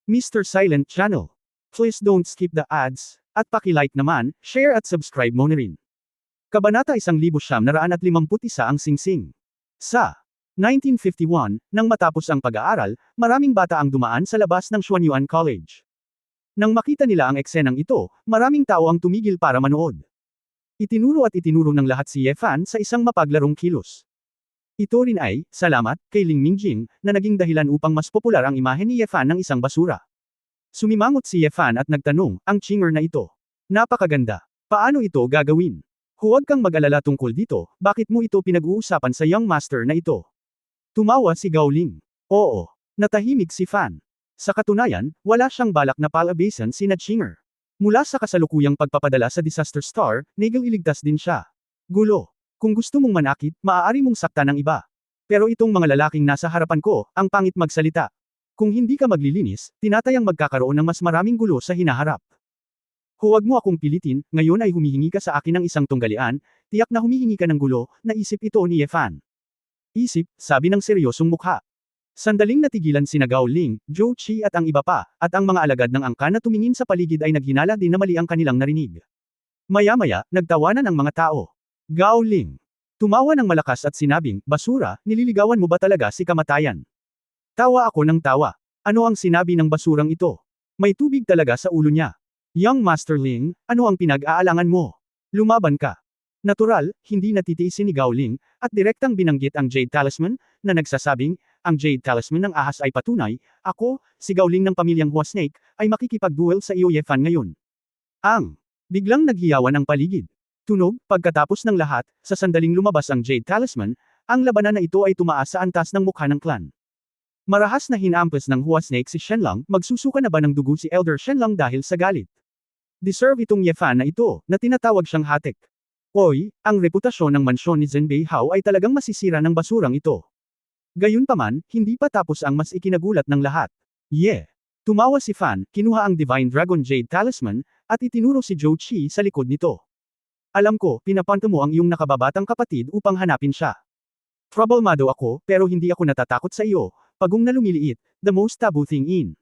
Mr. Silent Channel. Please don't skip the ads, at paki-like naman, share at subscribe mo na rin. Kabanata 1951 ang singsing. Sa 1951, nang matapos ang pag-aaral, maraming bata ang dumaan sa labas ng Xuanyuan College. Nang makita nila ang eksenang ito, maraming tao ang tumigil para manood. Itinuro ng lahat si Ye Fan sa isang mapaglarong kilos. Ito rin ay, salamat, kay Ling Mingjing, na naging dahilan upang mas popular ang imahe ni Ye Fan ng isang basura. Sumimangot si Ye Fan at nagtanong, ang chinger na ito. Napakaganda. Paano ito gagawin? Huwag kang mag-alala tungkol dito, bakit mo ito pinag-uusapan sa young master na ito? Tumawa si Gao Ling. Oo. Natahimik si Fan. Sa katunayan, wala siyang balak na palabasan si na chinger. Mula sa kasalukuyang pagpapadala sa Disaster Star, Nagel iligtas din siya. Gulo. Kung gusto mong manakit, maaari mong saktan ng iba. Pero itong mga lalaking nasa harapan ko, ang pangit magsalita. Kung hindi ka maglilinis, tinatayang magkakaroon ng mas maraming gulo sa hinaharap. Huwag mo akong pilitin, ngayon ay humihingi ka sa akin ng isang tunggalian, tiyak na humihingi ka ng gulo, naisip ito ni Ye Fan. Isip, sabi ng seryosong mukha. Sandaling natigilan sina Gao Ling, Zhou Qi at ang iba pa, at ang mga alagad ng angkan na tumingin sa paligid ay naghinala din na mali ang kanilang narinig. Maya-maya, nagtawanan ang mga tao. Gao Ling. Tumawa ng malakas at sinabing, basura, nililigawan mo ba talaga si kamatayan? Tawa ako ng tawa. Ano ang sinabi ng basurang ito? May tubig talaga sa ulo niya. Young Master Ling, ano ang pinag-aalangan mo? Lumaban ka. Natural, hindi natitiisin ni Gao Ling, at direktang binanggit ang Jade Talisman, na nagsasabing, ang Jade Talisman ng ahas ay patunay, ako, si Gao Ling ng pamilyang Hua Snake, ay makikipag-duel sa iyo Ye Fan ngayon. Biglang naghiyawan ang paligid. Tunog, pagkatapos ng lahat, sa sandaling lumabas ang Jade Talisman, ang labanan na ito ay tumaas sa antas ng mukha ng clan. Marahas na hinaampas ng Hua Snake si Shenlang, magsusuka na ba ng dugo si Elder Shenlang dahil sa galit? Deserve itong Ye Fan na ito, na tinatawag siyang hatek. Oy, ang reputasyon ng mansyon ni Zhenbei Hao ay talagang masisira ng basurang ito. Gayunpaman, hindi pa tapos ang mas ikinagulat ng lahat. Tumawa si Fan, kinuha ang Divine Dragon Jade Talisman, at itinuro si Zhou Qi sa likod nito. Alam ko, pinapunta mo ang iyong nakababatang kapatid upang hanapin siya. Problemado ako, pero hindi ako natatakot sa iyo, pagong na lumiliit, the most taboo thing in.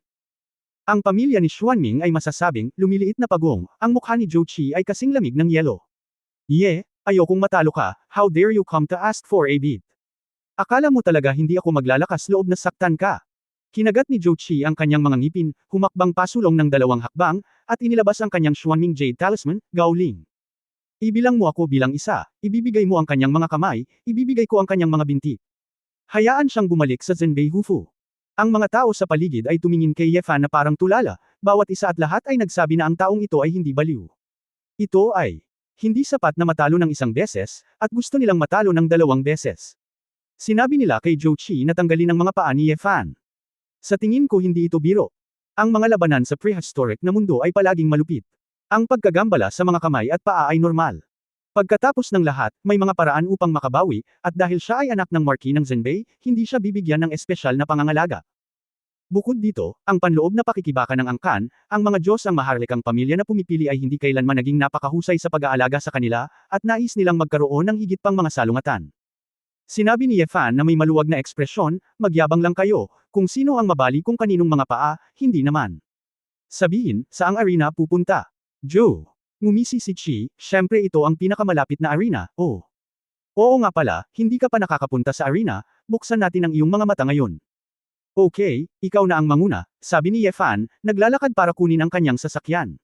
Ang pamilya ni Xuanming ay masasabing, lumiliit na pagong, ang mukha ni Zhou Qi ay kasing lamig ng yelo. Ayokong matalo ka, how dare you come to ask for a beat? Akala mo talaga hindi ako maglalakas loob na saktan ka? Kinagat ni Zhou Qi ang kanyang mga ngipin, humakbang pasulong ng 2 hakbang, at inilabas ang kanyang Xuanming Jade Talisman, Gao Ling. Ibilang mo ako bilang isa, ibibigay mo ang kanyang mga kamay, ibibigay ko ang kanyang mga binti. Hayaan siyang bumalik sa Zhenbei Hufu. Ang mga tao sa paligid ay tumingin kay Ye Fan na parang tulala, bawat isa at lahat ay nagsabi na ang taong ito ay hindi baliw. Ito ay hindi sapat na matalo ng 1 beses, at gusto nilang matalo ng 2 beses. Sinabi nila kay Zhou Qi na tanggalin ang mga paa ni Ye Fan. Sa tingin ko hindi ito biro. Ang mga labanan sa prehistoric na mundo ay palaging malupit. Ang pagkagambala sa mga kamay at paa ay normal. Pagkatapos ng lahat, may mga paraan upang makabawi, at dahil siya ay anak ng Marquis ng Zhenbei, hindi siya bibigyan ng espesyal na pangangalaga. Bukod dito, ang panloob na pakikibaka ng angkan, ang mga Diyos ang maharlikang pamilya na pumipili ay hindi kailanman naging napakahusay sa pag-aalaga sa kanila, at nais nilang magkaroon ng higit pang mga salungatan. Sinabi ni Ye Fan na may maluwag na ekspresyon, magyabang lang kayo, kung sino ang mabali kung kaninong mga paa, hindi naman. Sabihin, saang arena pupunta? Joe. Ngumisi si Chi, syempre ito ang pinakamalapit na arena, oh. Oo nga pala, hindi ka pa nakakapunta sa arena, buksan natin ang iyong mga mata ngayon. Okay, ikaw na ang manguna, sabi ni Ye Fan, naglalakad para kunin ang kanyang sasakyan.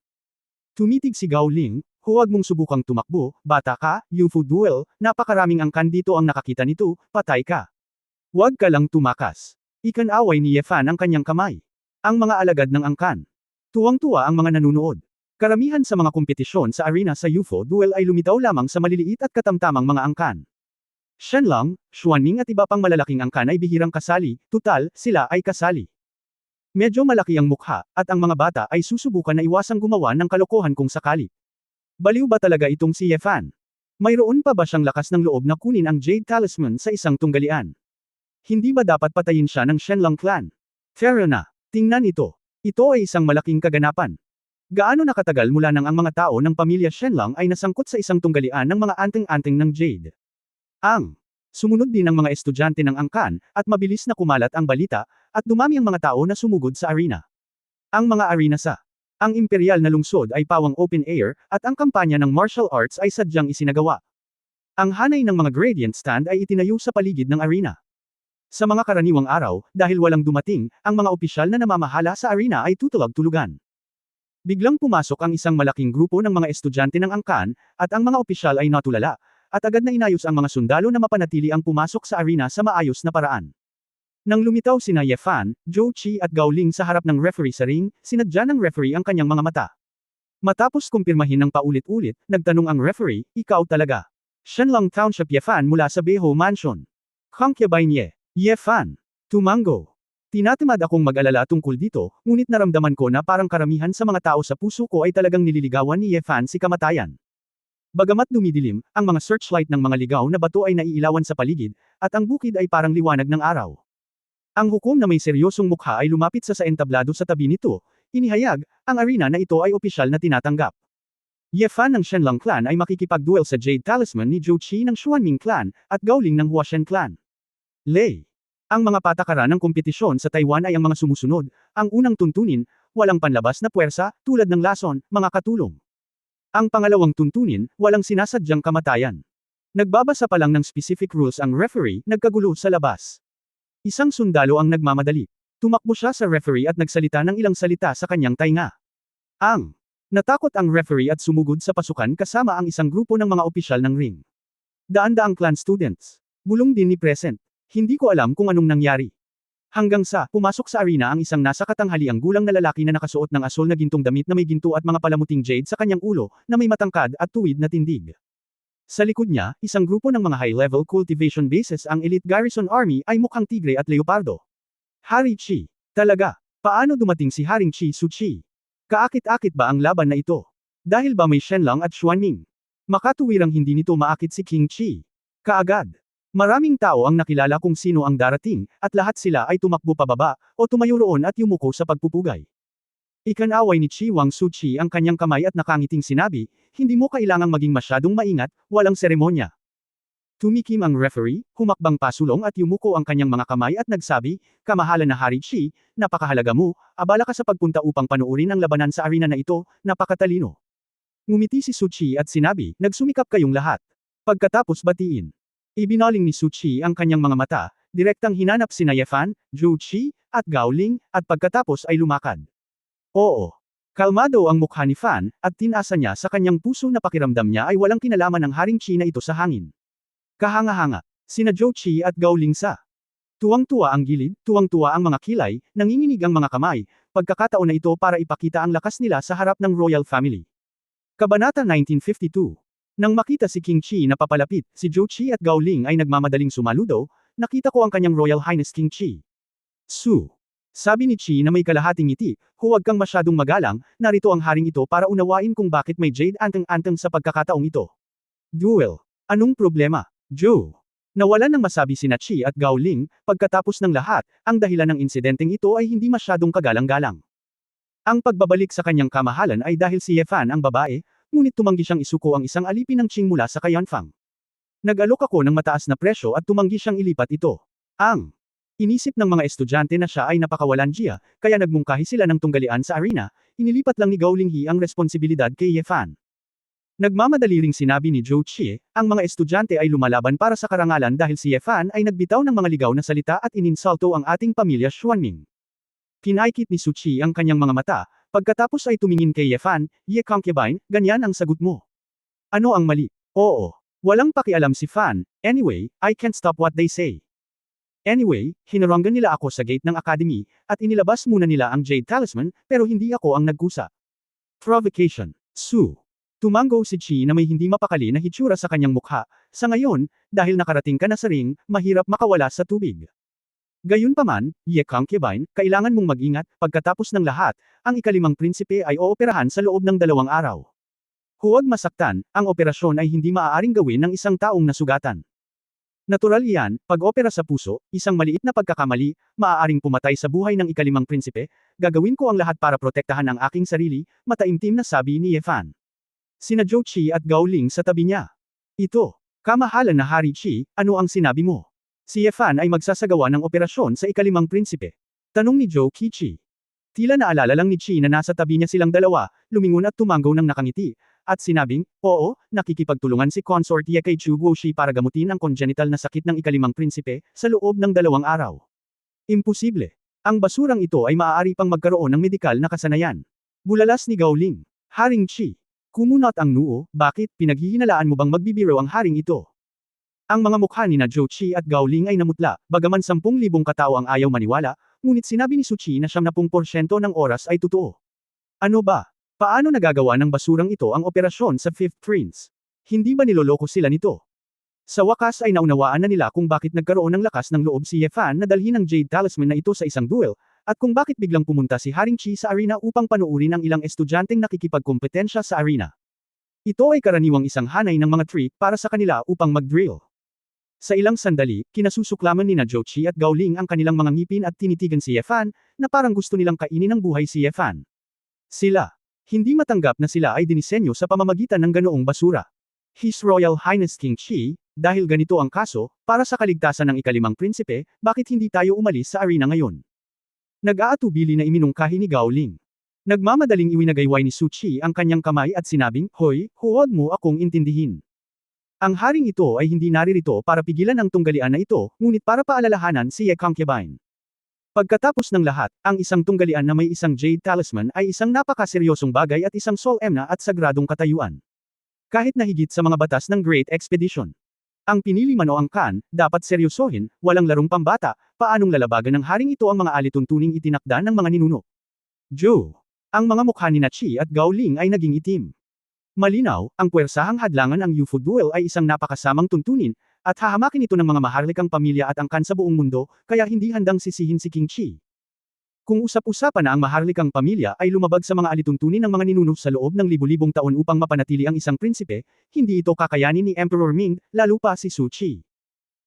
Tumitig si Gao Ling, huwag mong subukang tumakbo, bata ka, Yufu Duel, napakaraming angkan dito ang nakakita nito, patay ka. Huwag ka lang tumakas. Ikan-away ni Ye Fan ang kanyang kamay. Ang mga alagad ng angkan. Tuwang-tuwa ang mga nanunood. Karamihan sa mga kompetisyon sa arena sa UFO Duel ay lumitaw lamang sa maliliit at katamtamang mga angkan. Shenlang, Xuanming at iba pang malalaking angkan ay bihirang kasali, tutal, sila ay kasali. Medyo malaki ang mukha, at ang mga bata ay susubukan na iwasang gumawa ng kalokohan kung sakali. Baliw ba talaga itong si Ye Fan? Mayroon pa ba siyang lakas ng loob na kunin ang Jade Talisman sa isang tunggalian? Hindi ba dapat patayin siya ng Shenlang clan? Fair na. Tingnan ito. Ito ay isang malaking kaganapan. Gaano nakatagal mula nang ang mga tao ng pamilya Shenlang ay nasangkot sa isang tunggalian ng mga anting-anting ng Jade? Sumunod din ang mga estudyante ng angkan, at mabilis na kumalat ang balita, at dumami ang mga tao na sumugod sa arena. Ang mga arena sa ang imperial na lungsod ay pawang open air, at ang kampanya ng martial arts ay sadyang isinagawa. Ang hanay ng mga gradient stand ay itinayo sa paligid ng arena. Sa mga karaniwang araw, dahil walang dumating, ang mga opisyal na namamahala sa arena ay tutulog-tulugan. Biglang pumasok ang isang malaking grupo ng mga estudyante ng angkan, at ang mga opisyal ay natulala, at agad na inayos ang mga sundalo na mapanatili ang pumasok sa arena sa maayos na paraan. Nang lumitaw sina Ye Fan, Zhou Qi at Gao Ling sa harap ng referee sa ring, sinadya ng referee ang kanyang mga mata. Matapos kumpirmahin ng paulit-ulit, nagtanong ang referee, ikaw talaga. Shenlong Township Ye Fan mula sa Beho Mansion. Concubine Ye Fan. Tumango. Tinatamad akong mag-alala tungkol dito, ngunit naramdaman ko na parang karamihan sa mga tao sa puso ko ay talagang nililigawan ni Ye Fan si kamatayan. Bagamat dumidilim, ang mga searchlight ng mga ligaw na bato ay naiilawan sa paligid, at ang bukid ay parang liwanag ng araw. Ang hukom na may seryosong mukha ay lumapit sa entablado sa tabi nito, inihayag, ang arena na ito ay opisyal na tinatanggap. Ye Fan ng Shenlong Clan ay makikipag-duel sa Jade Talisman ni Zhou Qi ng Xuanming Clan, at Gao Ling ng Huashen Clan. Lei. Ang mga patakaran ng kompetisyon sa Taiwan ay ang mga sumusunod, ang unang tuntunin, walang panlabas na puwersa, tulad ng lason, mga katulong. Ang pangalawang tuntunin, walang sinasadyang kamatayan. Nagbabasa pa lang ng specific rules ang referee, nagkagulo sa labas. Isang sundalo ang nagmamadali. Tumakbo siya sa referee at nagsalita ng ilang salita sa kanyang tainga. Natakot ang referee at sumugod sa pasukan kasama ang isang grupo ng mga opisyal ng ring. Daan-daang clan students. Bulong din ni Present. Hindi ko alam kung anong nangyari. Hanggang sa, pumasok sa arena ang isang nasa katanghaliang gulang na lalaki na nakasuot ng asol na gintong damit na may ginto at mga palamuting jade sa kanyang ulo, na may matangkad at tuwid na tindig. Sa likod niya, isang grupo ng mga high-level cultivation bases ang Elite Garrison Army ay mukhang tigre at leopardo. Hari Qi. Talaga. Paano dumating si Haring Qi Su Qi? Kaakit-akit ba ang laban na ito? Dahil ba may Shenlong at Xuanming? Makatuwirang hindi nito maakit si King Qi. Kaagad. Maraming tao ang nakilala kung sino ang darating, at lahat sila ay tumakbo pababa, o tumayo roon at yumuko sa pagpupugay. Ikanaway ni Qi Wang Su Qi ang kanyang kamay at nakangiting sinabi, hindi mo kailangang maging masyadong maingat, walang seremonya. Tumikim ang referee, humakbang pasulong at yumuko ang kanyang mga kamay at nagsabi, kamahalan na Hari Qi, napakahalaga mo, abala ka sa pagpunta upang panuorin ang labanan sa arena na ito, napakatalino. Ngumiti si Su Qi at sinabi, nagsumikap kayong lahat. Pagkatapos batiin. Ibinaling ni Su Qi ang kanyang mga mata, direktang hinanap sina Ye Fan, Zhou Qi, at Gao Ling, at pagkatapos ay lumakad. Oo. Kalmado ang mukha ni Fan, at tinasa niya sa kanyang puso na pakiramdam niya ay walang kinalaman ng Haring Qi na ito sa hangin. Kahanga-hanga. Sina Zhou Qi at Gao Ling sa. Tuwang-tuwa ang gilid, tuwang-tuwa ang mga kilay, nanginginig ang mga kamay, pagkakataon na ito para ipakita ang lakas nila sa harap ng royal family. Kabanata 1952. Nang makita si King Qi na papalapit, si Zhou Qi at Gao Ling ay nagmamadaling sumaludo, nakita ko ang kanyang Royal Highness King Qi. Su. Sabi ni Qi na may kalahating ngiti, huwag kang masyadong magalang, narito ang haring ito para unawain kung bakit may jade anteng-anteng sa pagkakataong ito. Duel. Anong problema? Zhou. Nawalan ng masabi sina Qi at Gao Ling, pagkatapos ng lahat, ang dahilan ng insidenteng ito ay hindi masyadong kagalang-galang. Ang pagbabalik sa kanyang kamahalan ay dahil si Ye Fan ang babae, ngunit tumanggi siyang isuko ang isang alipin ng Qing mula sa Kayanfang. Nag-alok ako ng mataas na presyo at tumanggi siyang ilipat ito. Inisip ng mga estudyante na siya ay napakawalanjiya, kaya nagmungkahi sila ng tunggalian sa arena, inilipat lang ni Gao Linghe ang responsibilidad kay Ye Fan. Nagmamadali ring sinabi ni Zhou Qi, ang mga estudyante ay lumalaban para sa karangalan dahil si Ye Fan ay nagbitaw ng mga ligaw na salita at ininsulto ang ating pamilya Xuanming. Pinaikit ni Su Qi ang kanyang mga mata, pagkatapos ay tumingin kay Ye Fan, Ye Concubine, ganyan ang sagot mo. Ano ang mali? Oo. Walang pakialam si Fan, anyway, I can't stop what they say. Anyway, hinaranggan nila ako sa gate ng academy, at inilabas muna nila ang Jade Talisman, pero hindi ako ang nagkusa. Provocation. Su. Tumango si Qi na may hindi mapakali na hitsura sa kanyang mukha, sa ngayon, dahil nakarating ka na sa ring, mahirap makawala sa tubig. Gayunpaman, Ye Concubine, kailangan mong mag-ingat, pagkatapos ng lahat, ang ikalimang prinsipe ay ooperahan sa loob ng 2 araw. Huwag masaktan, ang operasyon ay hindi maaaring gawin ng isang taong nasugatan. Natural iyan, pag-opera sa puso, isang maliit na pagkakamali, maaaring pumatay sa buhay ng ikalimang prinsipe, gagawin ko ang lahat para protektahan ang aking sarili, mataimtim na sabi ni Ye Fan. Sina Zhou Qi at Gao Ling sa tabi niya. Ito, kamahalan na Hari Qi, ano ang sinabi mo? Si Ye Fan ay magsasagawa ng operasyon sa ikalimang prinsipe. Tanong ni Zhou Qi. Tila naalala lang ni Chi na nasa tabi niya silang dalawa, lumingon at tumanggaw ng nakangiti, at sinabing, oo, nakikipagtulungan si Consort Ye kay Chu Guoshi para gamutin ang congenital na sakit ng ikalimang prinsipe, sa loob ng 2 araw. Imposible. Ang basurang ito ay maaari pang magkaroon ng medikal na kasanayan. Bulalas ni Gao Ling. Haring Chi. Kumunot ang noo, bakit, pinaghihinalaan mo bang magbibiro ang haring ito? Ang mga mukha ni na Zhou Qi at Gao Ling ay namutla, bagaman 10,000 katao ang ayaw maniwala, ngunit sinabi ni Su Qi na 70% ng oras ay totoo. Ano ba? Paano nagagawa ng basurang ito ang operasyon sa Fifth Prince? Hindi ba niloloko sila nito? Sa wakas ay naunawaan na nila kung bakit nagkaroon ng lakas ng loob si Ye Fan na dalhin ang Jade Talisman na ito sa isang duel, at kung bakit biglang pumunta si Haring Chi sa arena upang panuurin ang ilang estudyanteng nakikipagkompetensya sa arena. Ito ay karaniwang isang hanay ng mga trick para sa kanila upang mag-drill. Sa ilang sandali, kinasusuklaman ni na Zhou Qi at Gao Ling ang kanilang mga ngipin at tinitigan si Ye Fan, na parang gusto nilang kainin ang buhay si Ye Fan. Sila. Hindi matanggap na sila ay dinisenyo sa pamamagitan ng ganoong basura. His Royal Highness King Qi, dahil ganito ang kaso, para sa kaligtasan ng ikalimang prinsipe, bakit hindi tayo umalis sa arena ngayon? Nag-aatubili na iminungkahi ni Gao Ling. Nagmamadaling iwinagayway ni Su Qi ang kanyang kamay at sinabing, hoy, huwag mo akong intindihin. Ang haring ito ay hindi naririto para pigilan ang tunggalian na ito, ngunit para paalalahanan si Ye Concubine. Pagkatapos ng lahat, ang isang tunggalian na may isang Jade Talisman ay isang napakaseryosong bagay at isang solemna at sagradong katayuan. Kahit na higit sa mga batas ng Great Expedition. Ang pinili man o ang kan, dapat seryosohin, walang larong pambata, paanong lalabagan ng haring ito ang mga alituntuning itinakda ng mga ninuno. Joe. Ang mga mukha ni na Chi at Gao Ling ay naging itim. Malinaw, ang puwersahang hadlangan ang UFO duel ay isang napakasamang tuntunin, at hahamakin ito ng mga maharlikang pamilya at angkan sa buong mundo, kaya hindi handang sisihin si King Chi. Kung usap-usapan na ang maharlikang pamilya ay lumabag sa mga alituntunin ng mga ninuno sa loob ng libu-libong taon upang mapanatili ang isang prinsipe, hindi ito kakayanin ni Emperor Ming, lalo pa si Su Qi.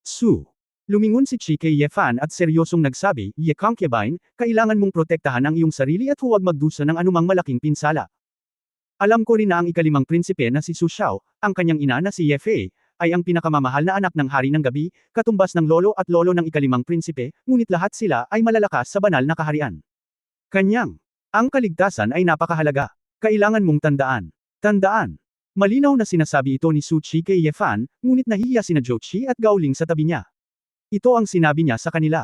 Su. Lumingon si Qi kay Ye Fan at seryosong nagsabi, Ye Concubine, kailangan mong protektahan ang iyong sarili at huwag magdusa ng anumang malaking pinsala. Alam ko rin na ang ikalimang prinsipe na si Su Xiao, ang kanyang ina na si Ye Fei, ay ang pinakamamahal na anak ng hari ng gabi, katumbas ng lolo at lolo ng ikalimang prinsipe, ngunit lahat sila ay malalakas sa banal na kaharian. Kanyang, ang kaligtasan ay napakahalaga. Kailangan mong tandaan. Tandaan. Malinaw na sinasabi ito ni Su Qi kay Ye Fan, ngunit nahihiya sina Zhou Qi at Gao Ling sa tabi niya. Ito ang sinabi niya sa kanila.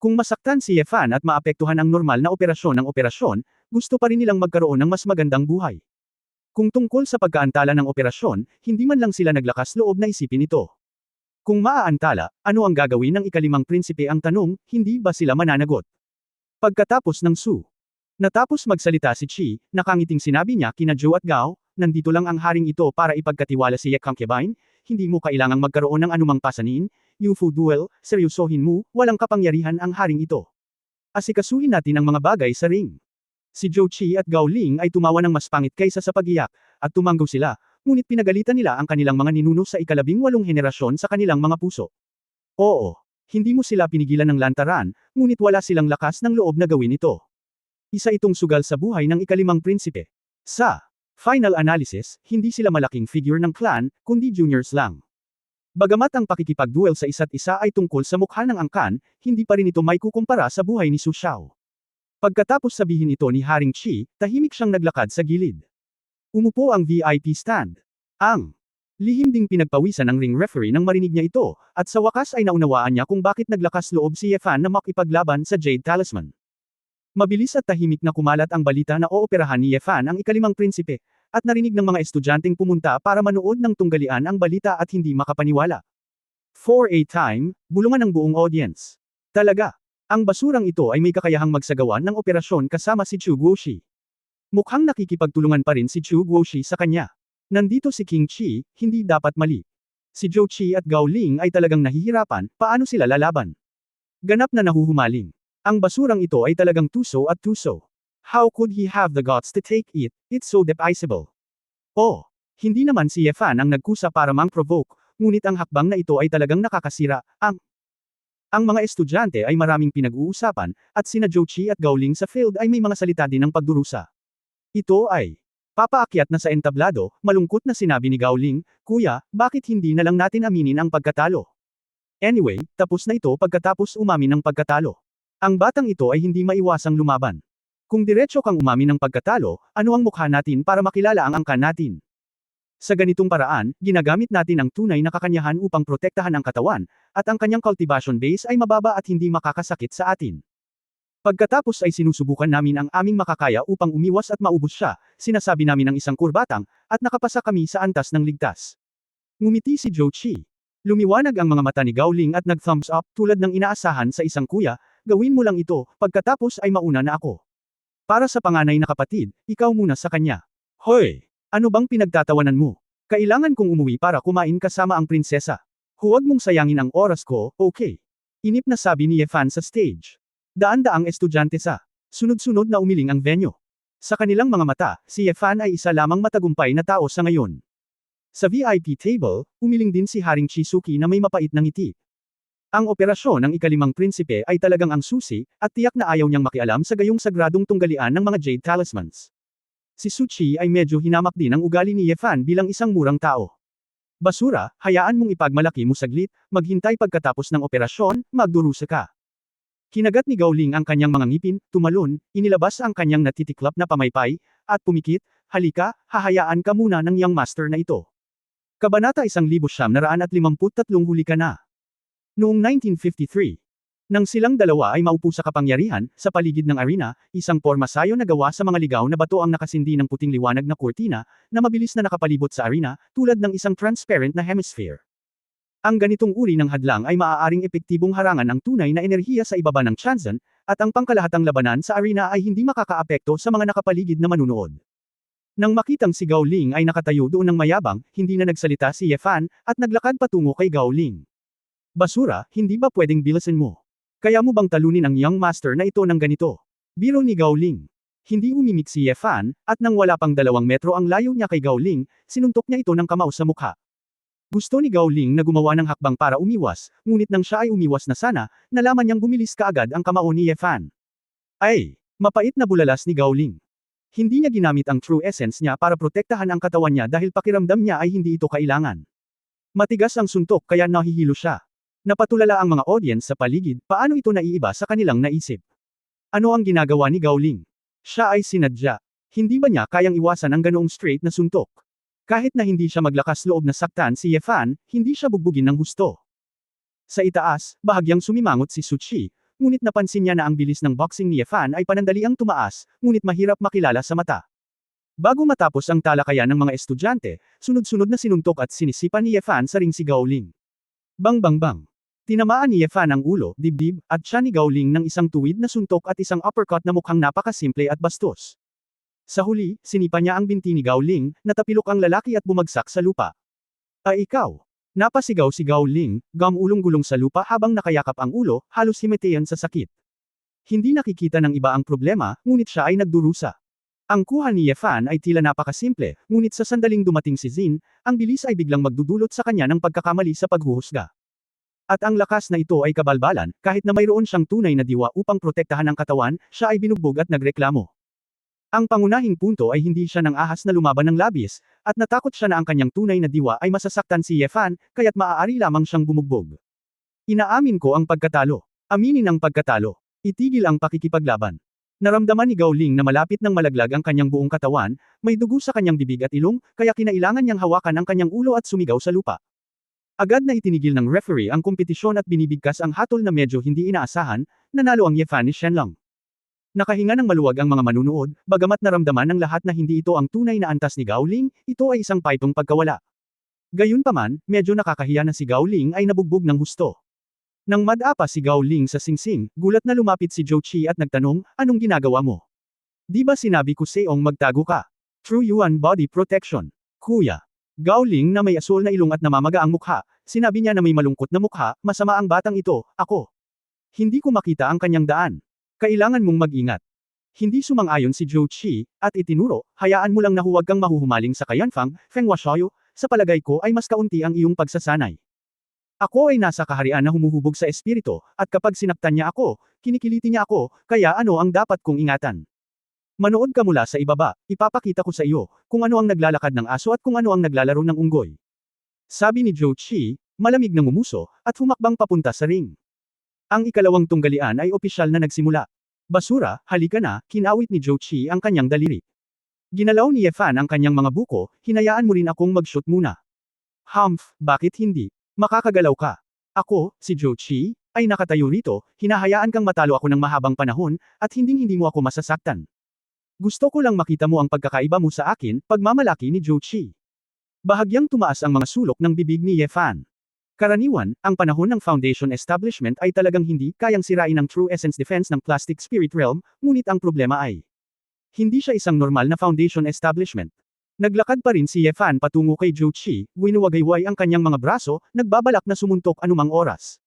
Kung masaktan si Ye Fan at maapektuhan ang normal na operasyon ng operasyon, gusto pa rin nilang magkaroon ng mas magandang buhay. Kung tungkol sa pagkaantala ng operasyon, hindi man lang sila naglakas loob na isipin ito. Kung maaantala, ano ang gagawin ng ikalimang prinsipe ang tanong, hindi ba sila mananagot? Pagkatapos ng Su. Natapos magsalita si Qi, nakangiting sinabi niya kina Zhou at Gao, nandito lang ang haring ito para ipagkatiwala si Ye Concubine, hindi mo kailangang magkaroon ng anumang pasanin, UFO duel, seryosohin mo, walang kapangyarihan ang haring ito. Asikasuhin natin ang mga bagay sa ring. Si Zhou Qi at Gao Ling ay tumawa ng mas pangit kaysa sa pagiyak, at tumanggaw sila, ngunit pinagalitan nila ang kanilang mga ninuno sa ika-18 henerasyon sa kanilang mga puso. Oo, hindi mo sila pinigilan ng lantaran, ngunit wala silang lakas ng loob na gawin ito. Isa itong sugal sa buhay ng ikalimang prinsipe. Sa final analysis, hindi sila malaking figure ng clan, kundi juniors lang. Bagamat ang pakikipagduel sa isa't isa ay tungkol sa mukha ng angkan, hindi pa rin ito may kukumpara sa buhay ni Su Xiao. Pagkatapos sabihin ito ni Haring Qi, tahimik siyang naglakad sa gilid. Umupo ang VIP stand. Ang lihim ding pinagpawisan ng ring referee nang marinig niya ito, at sa wakas ay naunawaan niya kung bakit naglakas loob si Ye Fan na makipaglaban sa Jade Talisman. Mabilis at tahimik na kumalat ang balita na ooperahan ni Ye Fan ang ikalimang prinsipe, at narinig ng mga estudyanteng pumunta para manood ng tunggalian ang balita at hindi makapaniwala. For a time, bulungan ang buong audience. Talaga. Ang basurang ito ay may kakayahang magsagawa ng operasyon kasama si Chu Guoshi. Mukhang nakikipagtulungan pa rin si Chu Guoshi sa kanya. Nandito si King Chi, hindi dapat mali. Si Zhou Qi at Gao Ling ay talagang nahihirapan, paano sila lalaban? Ganap na nahuhumaling. Ang basurang ito ay talagang tuso at tuso. How could he have the guts to take it? It's so depisable. Oh, hindi naman si Ye Fan ang nagkusa para mang-provoke, ngunit ang hakbang na ito ay talagang nakakasira. Ang mga estudyante ay maraming pinag-uusapan, at sina Zhou Qi at Gao Ling sa field ay may mga salita din ng pagdurusa. Ito ay papaakyat na sa entablado, malungkot na sinabi ni Gao Ling, Kuya, bakit hindi na lang natin aminin ang pagkatalo? Anyway, tapos na ito pagkatapos umamin ng pagkatalo. Ang batang ito ay hindi maiwasang lumaban. Kung diretso kang umamin ng pagkatalo, ano ang mukha natin para makilala ang angkan natin? Sa ganitong paraan, ginagamit natin ang tunay na kakanyahan upang protektahan ang katawan, at ang kanyang cultivation base ay mababa at hindi makakasakit sa atin. Pagkatapos ay sinusubukan namin ang aming makakaya upang umiwas at maubos siya, sinasabi namin ng isang kurbatang, at nakapasa kami sa antas ng ligtas. Ngumiti si Zhou Qi. Lumiwanag ang mga mata ni Gao Ling at nag-thumbs up tulad ng inaasahan sa isang kuya, gawin mo lang ito, pagkatapos ay mauna na ako. Para sa panganay na kapatid, ikaw muna sa kanya. Hoy! Ano bang pinagtatawanan mo? Kailangan kong umuwi para kumain kasama ang prinsesa. Huwag mong sayangin ang oras ko, okay? Inip na sabi ni Ye Fan sa stage. Daan-daang estudyante sa. Sunod-sunod na umiling ang venue. Sa kanilang mga mata, si Ye Fan ay isa lamang matagumpay na tao sa ngayon. Sa VIP table, umiling din si Haring Chisuki na may mapait na ngiti. Ang operasyon ng ikalimang prinsipe ay talagang ang susi, at tiyak na ayaw niyang makialam sa gayong sagradong tunggalian ng mga jade talismans. Si Su Qi ay medyo hinamak din ang ugali ni Ye Fan bilang isang murang tao. Basura, hayaan mong ipagmalaki mo saglit, maghintay pagkatapos ng operasyon, magdurusa ka. Kinagat ni Gao Ling ang kanyang mga ngipin, tumalon, inilabas ang kanyang natitiklap na pamaypay, at pumikit, halika, hahayaan ka muna ng young master na ito. Kabanata 1953 huli ka na. Noong 1953, nang silang dalawa ay maupo sa kapangyarihan, sa paligid ng arena, isang pormasayo na gawa sa mga ligaw na bato ang nakasindi ng puting liwanag na kurtina, na mabilis na nakapalibot sa arena, tulad ng isang transparent na hemisphere. Ang ganitong uri ng hadlang ay maaaring epektibong harangan ang tunay na enerhiya sa ibaba ng Chanzan, at ang pangkalahatang labanan sa arena ay hindi makakaapekto sa mga nakapaligid na manunood. Nang makitang si Gao Ling ay nakatayo doon ng mayabang, hindi na nagsalita si Ye Fan, at naglakad patungo kay Gao Ling. Basura, hindi ba pwedeng bilasin mo? Kaya mo bang talunin ang young master na ito ng ganito? Biro ni Gao Ling. Hindi umimik si Ye Fan, at nang wala pang 2 metro ang layo niya kay Gao Ling, sinuntok niya ito ng kamao sa mukha. Gusto ni Gao Ling na gumawa ng hakbang para umiwas, ngunit nang siya ay umiwas na sana, nalaman niyang bumilis kaagad ang kamao ni Ye Fan. Ay! Mapait na bulalas ni Gao Ling. Hindi niya ginamit ang true essence niya para protektahan ang katawan niya dahil pakiramdam niya ay hindi ito kailangan. Matigas ang suntok kaya nahihilo siya. Napatulala ang mga audience sa paligid, paano ito naiiba sa kanilang naisip. Ano ang ginagawa ni Gao Ling? Siya ay sinadya. Hindi ba niya kayang iwasan ang ganoong straight na suntok? Kahit na hindi siya maglakas loob na saktan si Ye Fan, hindi siya bugbugin ng husto. Sa itaas, bahagyang sumimangot si Su Qi, ngunit napansin niya na ang bilis ng boxing ni Ye Fan ay panandaliang tumaas, ngunit mahirap makilala sa mata. Bago matapos ang talakayan ng mga estudyante, sunod-sunod na sinuntok at sinisipan ni Ye Fan sa ring si Gao Ling. Bang bang bang. Tinamaan ni Ye Fan ang ulo, dibdib, at tiyan ni Gao Ling ng isang tuwid na suntok at isang uppercut na mukhang napakasimple at bastos. Sa huli, sinipa niya ang binti ni Gao Ling, natapilok ang lalaki at bumagsak sa lupa. Ay ikaw! Napasigaw si Gao Ling, gumulong-gulong sa lupa habang nakayakap ang ulo, halos himatayan sa sakit. Hindi nakikita ng iba ang problema, ngunit siya ay nagdurusa. Ang kuha ni Ye Fan ay tila napakasimple, ngunit sa sandaling dumating si Zin, ang bilis ay biglang magdudulot sa kanya ng pagkakamali sa paghuhusga. At ang lakas na ito ay kabalbalan, kahit na mayroon siyang tunay na diwa upang protektahan ang katawan, siya ay binugbog at nagreklamo. Ang pangunahing punto ay hindi siya nang ahas na lumaban ng labis, at natakot siya na ang kanyang tunay na diwa ay masasaktan si Ye Fan, kaya't maaari lamang siyang bumugbog. Inaamin ko ang pagkatalo. Aminin ang pagkatalo. Itigil ang pakikipaglaban. Naramdaman ni Gao Ling na malapit ng malaglag ang kanyang buong katawan, may dugo sa kanyang bibig at ilong, kaya kinailangan niyang hawakan ang kanyang ulo at sumigaw sa lupa. Agad na itinigil ng referee ang kompetisyon at binibigkas ang hatol na medyo hindi inaasahan, nanalo ang Ye Fan ni Shenlong. Nakahinga ng maluwag ang mga manunood, bagamat naramdaman ng lahat na hindi ito ang tunay na antas ni Gao Ling, ito ay isang paitong pagkawala. Gayunpaman, medyo nakakahiya na si Gao Ling ay nabugbog ng husto. Nang madapa si Gao Ling sa singsing, gulat na lumapit si Zhou Qi at nagtanong, anong ginagawa mo? Di ba sinabi ko seong magtago ka? True Yuan Body Protection. Kuya. Gao Ling na may asul na ilong at namamaga ang mukha, sinabi niya na may malungkot na mukha, masama ang batang ito, ako. Hindi ko makita ang kanyang daan. Kailangan mong mag-ingat. Hindi sumang-ayon si Zhou Qi, at itinuro, hayaan mo lang na huwag kang mahuhumaling sa Kayanfang, Feng Huashoyo, sa palagay ko ay mas kaunti ang iyong pagsasanay. Ako ay nasa kaharian na humuhubog sa espiritu, at kapag sinaktan niya ako, kinikiliti niya ako, kaya ano ang dapat kong ingatan? Manood ka mula sa ibaba, ipapakita ko sa iyo, kung ano ang naglalakad ng aso at kung ano ang naglalaro ng unggoy. Sabi ni Zhou Qi, malamig na ngumuso, at humakbang papunta sa ring. Ang ikalawang tunggalian ay opisyal na nagsimula. Basura, halika na, kinawit ni Zhou Qi ang kanyang daliri. Ginalaw ni Ye Fan ang kanyang mga buko, hinayaan mo rin akong mag-shoot muna. Humph, bakit hindi? Makakagalaw ka. Ako, si Zhou Qi, ay nakatayo rito, hinahayaan kang matalo ako ng mahabang panahon, at hinding-hindi mo ako masasaktan. Gusto ko lang makita mo ang pagkakaiba mo sa akin, pagmamalaki ni Zhou Qi. Bahagyang tumaas ang mga sulok ng bibig ni Ye Fan. Karaniwan, ang panahon ng Foundation Establishment ay talagang hindi kayang sirain ang True Essence Defense ng Plastic Spirit Realm, ngunit ang problema ay hindi siya isang normal na Foundation Establishment. Naglakad pa rin si Ye Fan patungo kay Zhou Qi, winuwagayway ang kanyang mga braso, nagbabalak na sumuntok anumang oras.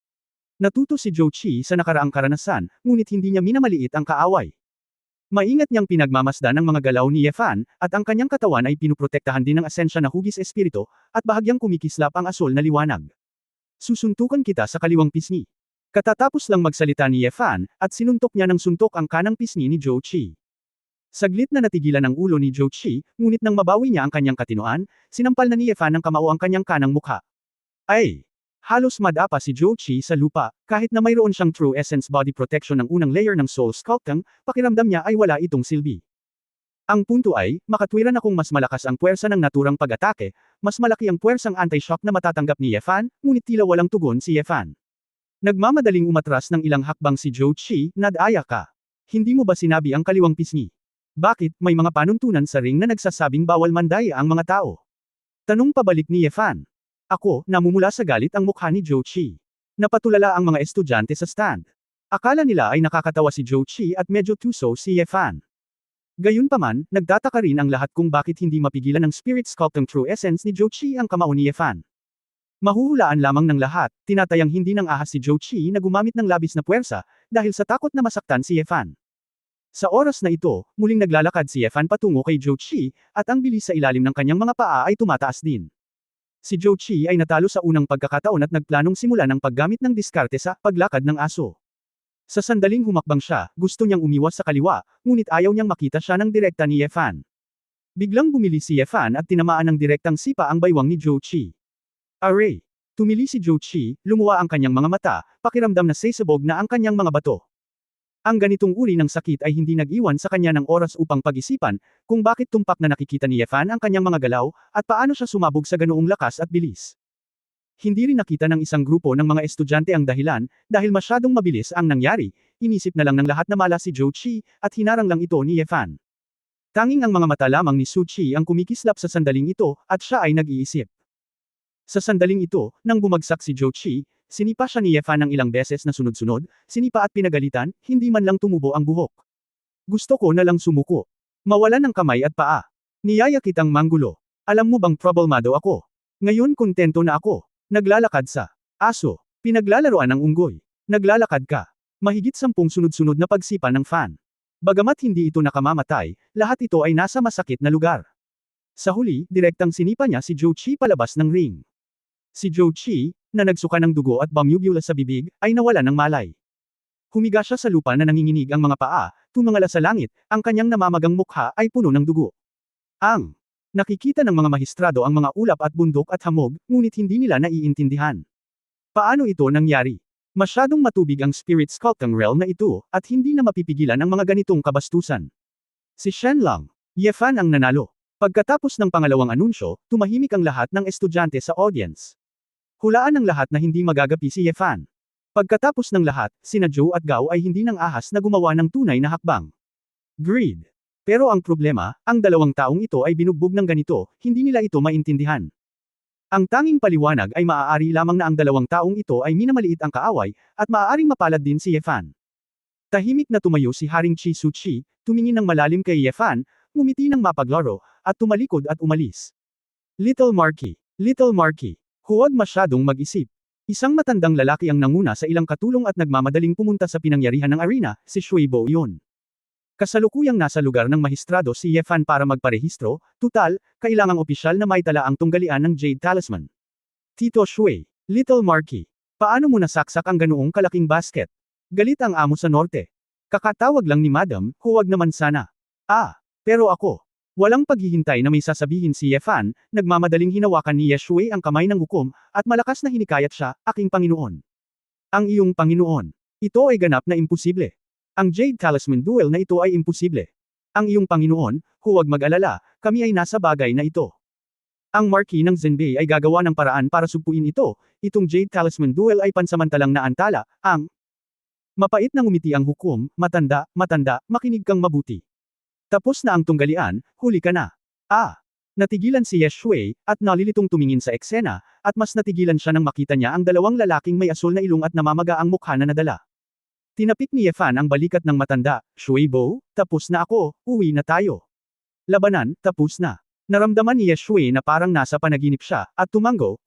Natuto si Zhou Qi sa nakaraang karanasan, ngunit hindi niya minamaliit ang kaaway. Maingat niyang pinagmamasdan ang mga galaw ni Ye Fan, at ang kanyang katawan ay pinuprotektahan din ng asensya na hugis espiritu, at bahagyang kumikislap ang asol na liwanag. Susuntukan kita sa kaliwang pisngi. Katatapos lang magsalita ni Ye Fan, at sinuntok niya ng suntok ang kanang pisngi ni Zhou Qi. Saglit na natigilan ang ulo ni Zhou Qi, ngunit nang mabawi niya ang kanyang katinoan, sinampal na ni Ye Fan ng kamao ang kanyang kanang mukha. Ay! Halos madapa si Zhou Qi sa lupa, kahit na mayroon siyang True Essence Body Protection ng unang layer ng Soul Sculpting, pakiramdam niya ay wala itong silbi. Ang punto ay, makatwiran akong mas malakas ang puwersa ng naturang pag-atake, mas malaki ang puwersang anti-shock na matatanggap ni Ye Fan, ngunit tila walang tugon si Ye Fan. Nagmamadaling umatras ng ilang hakbang si Zhou Qi, nadaya ka. Hindi mo ba sinabi ang kaliwang pisngi? Bakit, may mga panuntunan sa ring na nagsasabing bawal mandaya ang mga tao? Tanong pabalik ni Ye Fan. Ako, namumula sa galit ang mukha ni Zhou Qi. Napatulala ang mga estudyante sa stand. Akala nila ay nakakatawa si Zhou Qi at medyo tuso si Ye Fan. Gayunpaman, nagtataka rin ang lahat kung bakit hindi mapigilan ng Spirit Sculpting True Essence ni Zhou Qi ang kamao ni Ye Fan. Mahuhulaan lamang ng lahat, tinatayang hindi nang ahas si Zhou Qi na gumamit ng labis na puwersa, dahil sa takot na masaktan si Ye Fan. Sa oras na ito, muling naglalakad si Ye Fan patungo kay Zhou Qi, at ang bilis sa ilalim ng kanyang mga paa ay tumataas din. Si Zhou Qi ay natalo sa unang pagkakataon at nagplanong simulan ang paggamit ng diskarte sa paglakad ng aso. Sa sandaling humakbang siya, gusto niyang umiwas sa kaliwa, ngunit ayaw niyang makita siya ng direkta ni Ye Fan. Biglang bumili si Ye Fan at tinamaan ng direktang sipa ang baywang ni Zhou Qi. Aray! Tumili si Zhou Qi, lumuwa ang kanyang mga mata, pakiramdam na sasabog na ang kanyang mga bato. Ang ganitong uri ng sakit ay hindi nag-iwan sa kanya ng oras upang pag-isipan, kung bakit tumpak na nakikita ni Ye Fan ang kanyang mga galaw, at paano siya sumabog sa ganoong lakas at bilis. Hindi rin nakita ng isang grupo ng mga estudyante ang dahilan, dahil masyadong mabilis ang nangyari, inisip na lang ng lahat na mala si Zhou Qi, at hinarang lang ito ni Ye Fan. Tanging ang mga mata lamang ni Su Qi ang kumikislap sa sandaling ito, at siya ay nag-iisip. Sa sandaling ito, nang bumagsak si Zhou Qi, sinipa siya ni Ye Fan ng ilang beses na sunod-sunod, sinipa at pinagalitan, hindi man lang tumubo ang buhok. Gusto ko na lang sumuko. Mawalan ng kamay at paa. Niyaya kitang manggulo. Alam mo bang problemado ako? Ngayon kontento na ako. Naglalakad sa aso. Pinaglalaroan ng unggoy. Naglalakad ka. Mahigit 10 sunod-sunod na pagsipa ng fan. Bagamat hindi ito nakamamatay, lahat ito ay nasa masakit na lugar. Sa huli, direktang sinipa niya si Zhou Qi palabas ng ring. Si Zhou Qi, na nagsuka ng dugo at bumubula sa bibig, ay nawala ng malay. Humiga siya sa lupa na nanginginig ang mga paa, tumangala sa langit, ang kanyang namamagang mukha ay puno ng dugo. Nakikita ng mga mahistrado ang mga ulap at bundok at hamog, ngunit hindi nila naiintindihan. Paano ito nangyari? Masyadong matubig ang Spirit Sculpting Realm na ito, at hindi na mapipigilan ang mga ganitong kabastusan. Si Shen Lang, Ye Fan ang nanalo. Pagkatapos ng pangalawang anunsyo, tumahimik ang lahat ng estudyante sa audience. Hulaan ng lahat na hindi magagapi si Ye Fan. Pagkatapos ng lahat, sina Zhou at Gao ay hindi nang ahas na gumawa ng tunay na hakbang. Greed. Pero ang problema, ang dalawang taong ito ay binugbog ng ganito, hindi nila ito maintindihan. Ang tanging paliwanag ay maaari lamang na ang dalawang taong ito ay minamaliit ang kaaway, at maaaring mapalad din si Ye Fan. Tahimik na tumayo si Haring Qi Su Qi, tumingin ng malalim kay Ye Fan, ngumiti ng mapaglaro, at tumalikod at umalis. Little Marky, huwag masyadong mag-isip. Isang matandang lalaki ang nanguna sa ilang katulong at nagmamadaling pumunta sa pinangyarihan ng arena, si Shui Bo yun. Kasalukuyang nasa lugar ng mahistrado si Ye Fan para magparehistro, tutal, kailangang opisyal na maitala ang tunggalian ng Jade Talisman. Tito Shui, Little Marky, paano mo nasaksak ang ganoong kalaking basket? Galit ang amo sa norte. Kakatawag lang ni Madam, huwag naman sana. Pero ako. Walang paghihintay na may sasabihin si Ye Fan, nagmamadaling hinawakan ni Ye Shui ang kamay ng hukom, at malakas na hinikayat siya, aking Panginoon. Ang iyong Panginoon. Ito ay ganap na imposible. Ang Jade Talisman Duel na ito ay imposible. Ang iyong Panginoon, huwag mag-alala, kami ay nasa bagay na ito. Ang Marquis ng Zenbei ay gagawa ng paraan para sugpuin ito, itong Jade Talisman Duel ay pansamantalang naantala, ang mapait na ngumiti ang hukom, matanda, makinig kang mabuti. Tapos na ang tunggalian, huli ka na. Natigilan si Ye Shui, at nalilitong tumingin sa eksena, at mas natigilan siya nang makita niya ang dalawang lalaking may asul na ilong at namamaga ang mukha na nadala. Tinapik ni Ye Fan ang balikat ng matanda, Shui Bo, tapos na ako, uwi na tayo. Labanan, tapos na. Naramdaman ni Ye Shui na parang nasa panaginip siya, at tumango,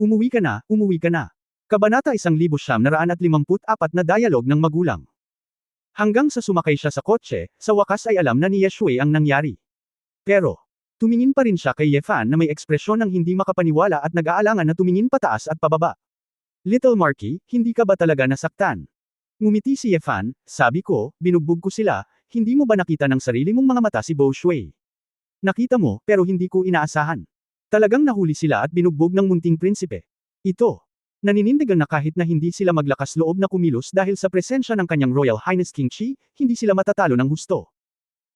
umuwi ka na, umuwi ka na. Kabanata 1954 na dialog ng magulang. Hanggang sa sumakay siya sa kotse, sa wakas ay alam na ni Ye Shui ang nangyari. Pero, tumingin pa rin siya kay Ye Fan na may ekspresyon ng hindi makapaniwala at nag-aalangan na tumingin pataas at pababa. Little Marquis, hindi ka ba talaga nasaktan? Ngumiti si Ye Fan, sabi ko, binugbog ko sila, hindi mo ba nakita ng sarili mong mga mata si Bo Shui? Nakita mo, pero hindi ko inaasahan. Talagang nahuli sila at binugbog ng munting prinsipe. Ito. Naninindigan na kahit na hindi sila maglakas loob na kumilos dahil sa presensya ng kanyang Royal Highness King Chi, hindi sila matatalo ng husto.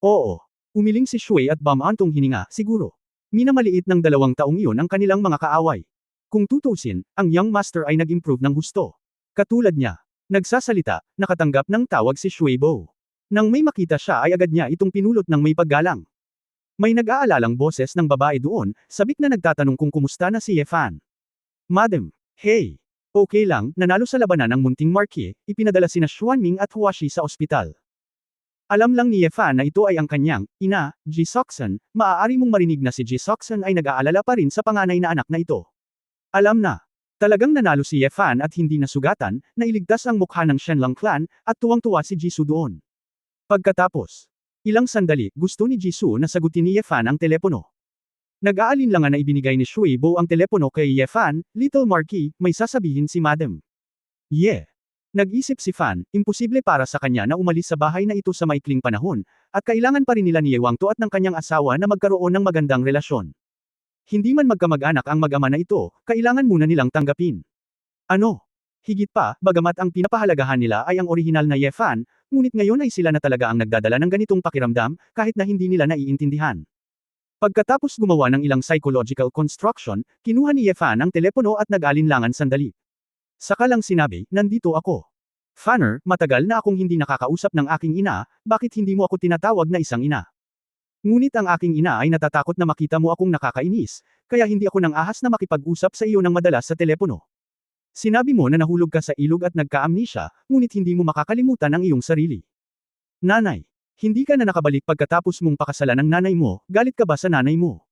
Oo. Umiling si Shui at bamantong hininga, siguro. Minamaliit ng 2 taong iyon ang kanilang mga kaaway. Kung tutusin, ang young master ay nag-improve ng husto. Katulad niya. Nagsasalita, nakatanggap ng tawag si Shui Bo. Nang may makita siya ay agad niya itong pinulot ng may paggalang. May nag-aalalang boses ng babae doon, sabik na nagtatanong kung kumusta na si Ye Fan. Madam, hey. Okay lang, nanalo sa labanan ng munting Marquis, ipinadala sina Xuanming at Huashi sa ospital. Alam lang ni Ye Fan na ito ay ang kanyang ina, Ji Soxan, maaari mong marinig na si Ji Soxan ay nag-aalala pa rin sa panganay na anak na ito. Alam na. Talagang nanalo si Ye Fan at hindi nasugatan, nailigtas ang mukha ng Shenlang clan, at tuwang-tuwa si Jisoo doon. Pagkatapos, ilang sandali, gusto ni Jisoo na sagutin ni Ye Fan ang telepono. Nag-aalinlangan na ibinigay ni Shui Bo ang telepono kay Ye Fan, Little Marquis, may sasabihin si Madam. Nag-isip si Fan, imposible para sa kanya na umalis sa bahay na ito sa maikling panahon, at kailangan pa rin nila ni Ye Wangto at ng kanyang asawa na magkaroon ng magandang relasyon. Hindi man magkamag-anak ang mag-ama na ito, kailangan muna nilang tanggapin. Ano? Higit pa, bagamat ang pinapahalagahan nila ay ang orihinal na Ye Fan, ngunit ngayon ay sila na talaga ang nagdadala ng ganitong pakiramdam, kahit na hindi nila naiintindihan. Pagkatapos gumawa ng ilang psychological construction, kinuha ni Ye Fan ang telepono at nag-alinlangan sandali. Saka lang sinabi, nandito ako. Fanner, matagal na akong hindi nakakausap ng aking ina, bakit hindi mo ako tinatawag na isang ina? Ngunit ang aking ina ay natatakot na makita mo akong nakakainis, kaya hindi ako nang ahas na makipag-usap sa iyo ng madalas sa telepono. Sinabi mo na nahulog ka sa ilog at nagka-amnesia, ngunit hindi mo makakalimutan ang iyong sarili. Nanay, hindi ka na nakabalik pagkatapos mong pakasalan ng nanay mo, galit ka ba sa nanay mo?